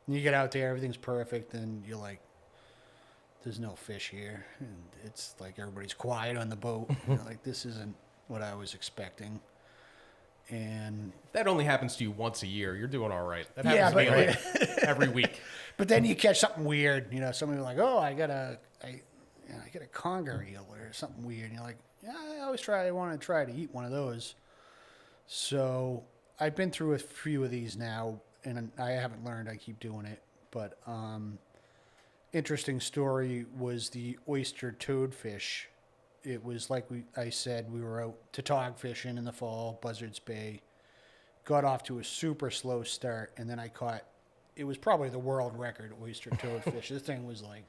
And you get out there, everything's perfect, and you're like, there's no fish here. And it's like everybody's quiet on the boat. You're like, this isn't what I was expecting. And If that only happens to you once a year, you're doing all right. That Yeah, happens to me but- like every week. but then you catch something weird, somebody like, oh, I get a conger eel or something weird. And you're like, yeah, I want to try to eat one of those. So I've been through a few of these now, and I haven't learned. I keep doing it. But interesting story was the oyster toadfish. It was like I said, we were out tautog fishing in the fall, Buzzards Bay. Got off to a super slow start, and then I caught. It was probably the world record oyster toadfish. This thing was like,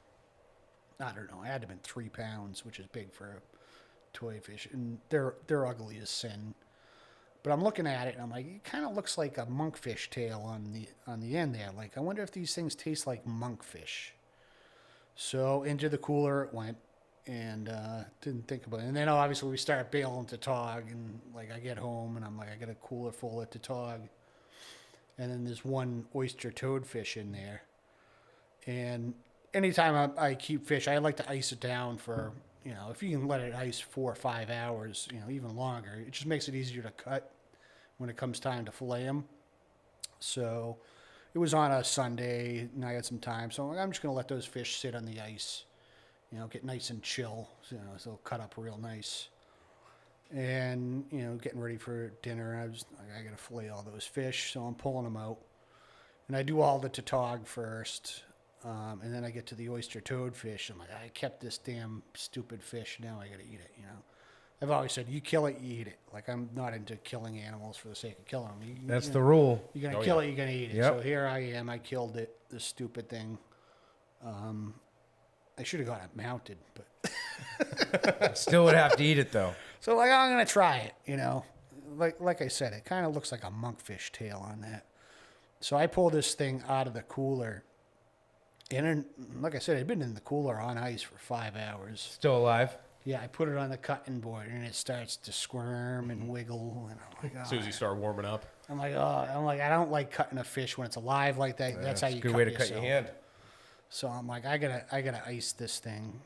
I don't know, it had to have been 3 pounds, which is big for a toy fish, and they're ugly as sin. But I'm looking at it, and I'm like, it kind of looks like a monkfish tail on the end there. Like, I wonder if these things taste like monkfish. So into the cooler it went, and didn't think about it. And then obviously we start bailing tautog, and like I get home, and I'm like, I got a cooler full of tautog. And then there's one oyster toadfish in there. And anytime I keep fish, I like to ice it down for, if you can let it ice 4 or 5 hours, even longer, it just makes it easier to cut when it comes time to fillet them. So it was on a Sunday, and I had some time, so I'm just going to let those fish sit on the ice, get nice and chill, so they'll cut up real nice. And, getting ready for dinner, I got to fillet all those fish, so I'm pulling them out. And I do all the tautog first, and then I get to the oyster toadfish. I'm like, I kept this damn stupid fish, now I got to eat it, I've always said, you kill it, you eat it. Like, I'm not into killing animals for the sake of killing them. That's the rule. You're going to kill it, you're going to eat it. Yep. So here I am, I killed it, this stupid thing. I should have got it mounted, but... Still would have to eat it, though. So, like, I'm going to try it, Like I said, it kind of looks like a monkfish tail on that. So I pull this thing out of the cooler. And like I said, it had been in the cooler on ice for 5 hours. Still alive? Yeah, I put it on the cutting board, and it starts to squirm and wiggle. And I'm like, As soon as you start warming up. I'm like, I don't like cutting a fish when it's alive like that. That's how you Good cut way to yourself. cut your hand. So I'm like, I gotta ice this thing.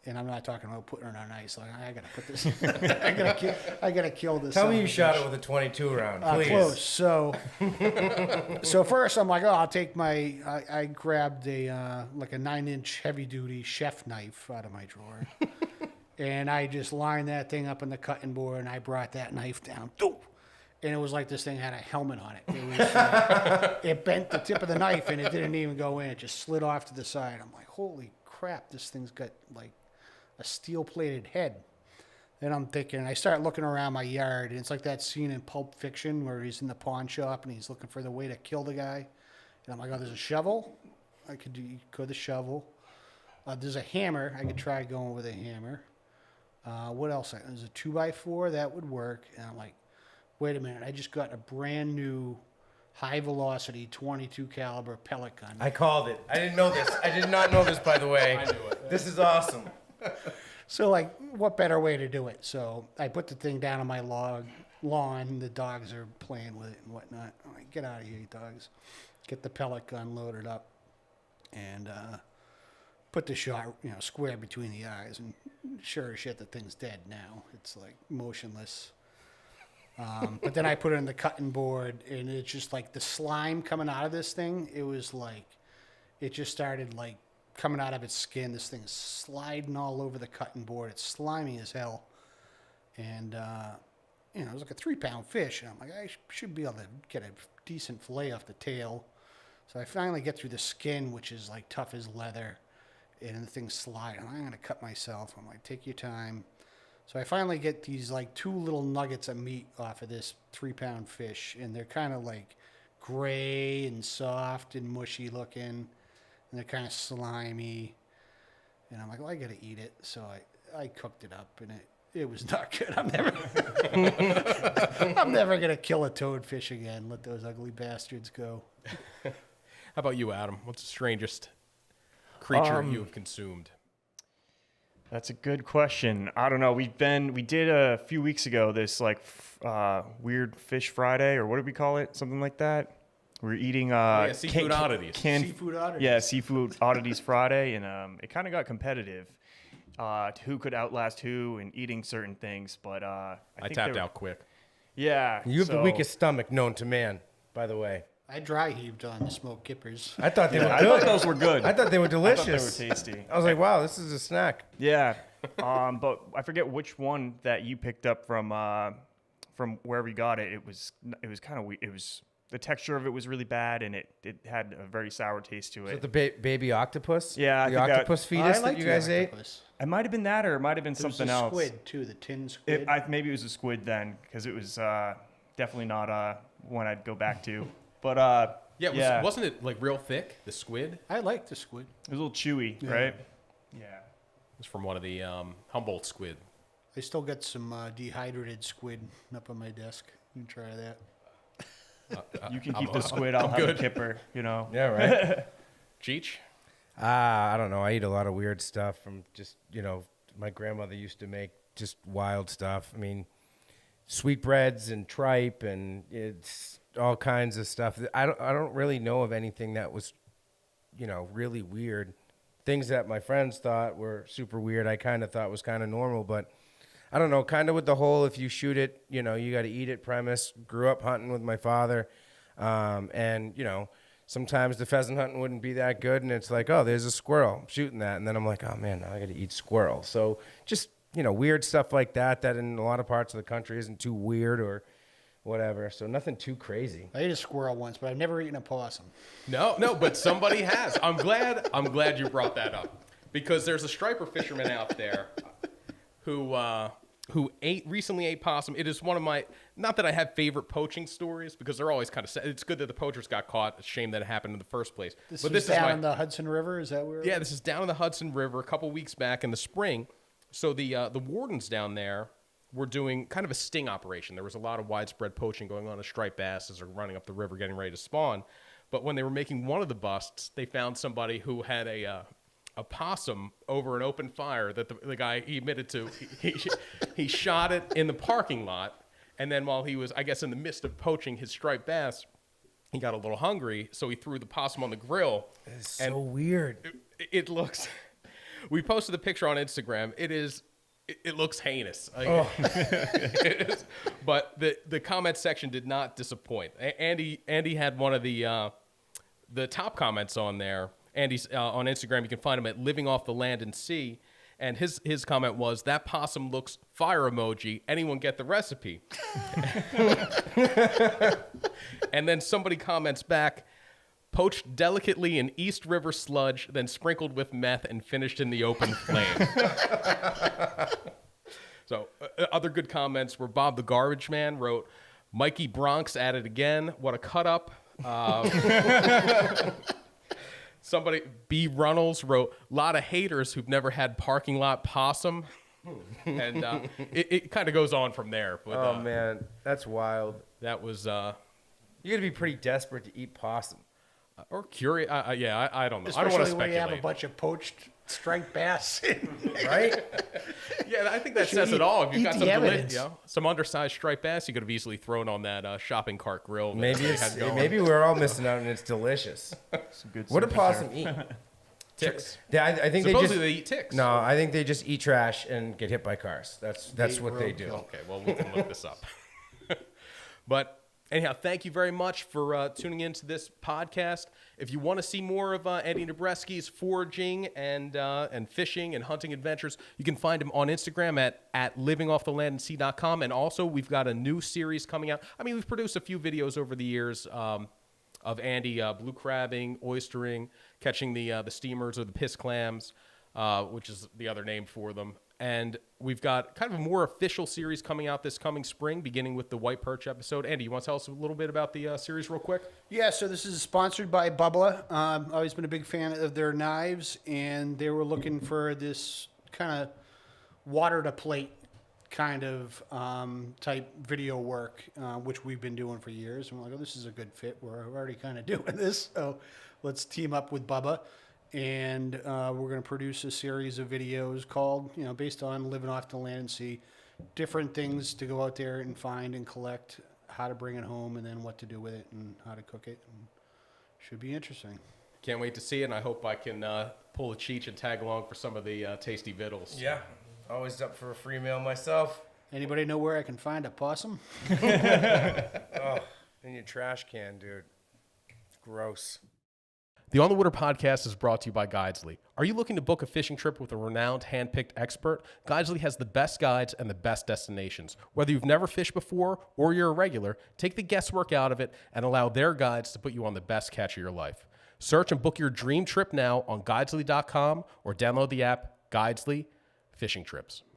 And I'm not talking about putting it on ice. Like, I gotta put this. I gotta kill this. Tell me son you of a shot bitch. it with a 22 round, please. Close. So first I'm like, I'll take I grabbed a 9-inch heavy duty chef knife out of my drawer, and I just lined that thing up on the cutting board, and I brought that knife down. And it was like this thing had a helmet on it. It was, it bent the tip of the knife, and it didn't even go in. It just slid off to the side. I'm like, holy crap, this thing's got like a steel-plated head. Then I'm thinking, I start looking around my yard, and it's like that scene in Pulp Fiction where he's in the pawn shop and he's looking for the way to kill the guy. And I'm like, there's a shovel. I could go the shovel. There's a hammer. I could try going with a hammer. What else? There's a 2x4 that would work. And I'm like, wait a minute, I just got a brand new high velocity 22 caliber pellet gun. I called it. I didn't know this. I did not know this, by the way. I knew it. This is awesome. So, like, what better way to do it? So I put the thing down on my lawn. The dogs are playing with it and whatnot. I'm like, get out of here, you dogs. Get the pellet gun loaded up and put the shot, square between the eyes. And sure as shit, the thing's dead now. It's, like, motionless. But then I put it on the cutting board, and it's just, like, the slime coming out of this thing, it was, like, it just started, like, coming out of its skin. This thing is sliding all over the cutting board. It's slimy as hell. And, it was like a 3-pound fish. And I'm like, I should be able to get a decent fillet off the tail. So I finally get through the skin, which is like tough as leather. And the thing's sliding. I'm going to cut myself. I'm like, take your time. So I finally get these like 2 little nuggets of meat off of this 3-pound fish. And they're kind of like gray and soft and mushy looking. And they're kind of slimy. And I'm like, well, I got to eat it. So I cooked it up, and it was not good. I'm never going to kill a toadfish again. Let those ugly bastards go. How about you, Adam? What's the strangest creature you have consumed? That's a good question. I don't know. We did a few weeks ago this like weird fish Friday, or what did we call it? Something like that. We're eating seafood oddities. Seafood oddities. Yeah, seafood oddities Friday, and it kind of got competitive. Who could outlast who in eating certain things? But I think tapped out quick. Yeah, You have the weakest stomach known to man, by the way. I dry heaved on the smoked kippers. I thought they were I good. thought those were good. I thought they were I thought they were delicious. tasty. I was like, wow, this is a snack. Yeah, but I forget which one that you picked up from wherever you got it. It was kind of weird. It was the texture of it was really bad, and it had a very sour taste to Is it it. the baby octopus? Yeah, I the think that- octopus fetus that you guys ate? It might have been that, or it might have been There was something the else. squid, too, the tin squid. Maybe it was a squid then, because it was definitely not one I'd go back to. But Wasn't it like real thick? The squid? I like the squid. it was a little chewy, right? Yeah. It was from one of the Humboldt squid. I still got some dehydrated squid up on my desk. You can try that. You can keep the squid. I'll have a kipper. Yeah, right. Cheech? I don't know. I eat a lot of weird stuff from just, my grandmother used to make just wild stuff. I mean, sweetbreads and tripe and it's all kinds of stuff. I don't really know of anything that was, really weird. Things that my friends thought were super weird, I kind of thought was kind of normal, but I don't know, kind of with the whole if you shoot it, you got to eat it premise. Grew up hunting with my father, and, sometimes the pheasant hunting wouldn't be that good, and it's like, oh, there's a squirrel, I'm shooting that, and then I'm like, oh man, now I got to eat squirrel. So just weird stuff like that in a lot of parts of the country isn't too weird or whatever. So nothing too crazy. I ate a squirrel once, but I've never eaten a possum. No, but somebody has. I'm glad you brought that up, because there's a striper fisherman out there who recently ate possum. It is one of my, not that I have favorite poaching stories, because they're always kind of sad. It's good that the poachers got caught. It's a shame that it happened in the first place. This but was this down is in the Hudson River? Is that where? Yeah, this is down in the Hudson River a couple weeks back in the spring. So the wardens down there were doing kind of a sting operation. There was a lot of widespread poaching going on as striped basses are running up the river getting ready to spawn. But when they were making one of the busts, they found somebody who had a possum over an open fire that the guy he admitted to. He shot it in the parking lot, and then while he was, I guess, in the midst of poaching his striped bass, he got a little hungry, so he threw the possum on the grill. It's so weird. It looks. We posted the picture on Instagram. It looks heinous. It is, but the comment section did not disappoint. Andy had one of the top comments on there. Andy's on Instagram. You can find him at Living Off the Land and Sea. And his comment was, that possum looks fire emoji. Anyone get the recipe? And then somebody comments back, poached delicately in East River sludge, then sprinkled with meth and finished in the open flame. So other good comments were Bob the Garbage Man wrote, Mikey Bronx at it again. What a cut up. Somebody, B. Runnels wrote, lot of haters who've never had parking lot possum. And it kind of goes on from there. But, Oh man, that's wild. that was, You got to be pretty desperate to eat possum. or curious. Yeah, I don't know. I Especially don't want to when you have a speculate. bunch of poached striped bass. Right? Yeah, I think that Should says it eat- all. If you've eat got the some, evidence. some undersized striped bass, you could have easily thrown on that shopping cart grill. that Maybe they had going. maybe we're all missing out, and it's delicious. Some good What do stuff possum eat? ticks. Yeah, I think Supposedly they they eat ticks. No, I think they just eat trash and get hit by cars. That's what they do. Okay, well, we can look this up. But anyhow, thank you very much for tuning into this podcast. If you want to see more of Andy Nabreski's foraging and fishing and hunting adventures, you can find him on Instagram at livingoffthelandandsea.com. And also, we've got a new series coming out. I mean, we've produced a few videos over the years of Andy blue crabbing, oystering, catching the steamers or the piss clams, which is the other name for them. And we've got kind of a more official series coming out this coming spring, beginning with the white perch episode. Andy, you want to tell us a little bit about the series real quick? Yeah, so this is sponsored by Bubba. Always been a big fan of their knives, and they were looking for this kind of water to plate kind of type video work, which we've been doing for years. And we're like, oh, this is a good fit. We're already kind of doing this, so let's team up with Bubba. And we're going to produce a series of videos called, based on living off the land and sea, different things to go out there and find and collect, how to bring it home, and then what to do with it and how to cook it. And should be interesting. Can't wait to see it, and I hope I can pull a Cheech and tag along for some of the tasty vittles. Yeah, always up for a free meal myself. Anybody know where I can find a possum? Oh, in your trash can, dude. Gross. The On the Water podcast is brought to you by Guidesley. Are you looking to book a fishing trip with a renowned, hand-picked expert? Guidesley has the best guides and the best destinations. Whether you've never fished before or you're a regular, take the guesswork out of it and allow their guides to put you on the best catch of your life. Search and book your dream trip now on Guidesley.com or download the app Guidesley Fishing Trips.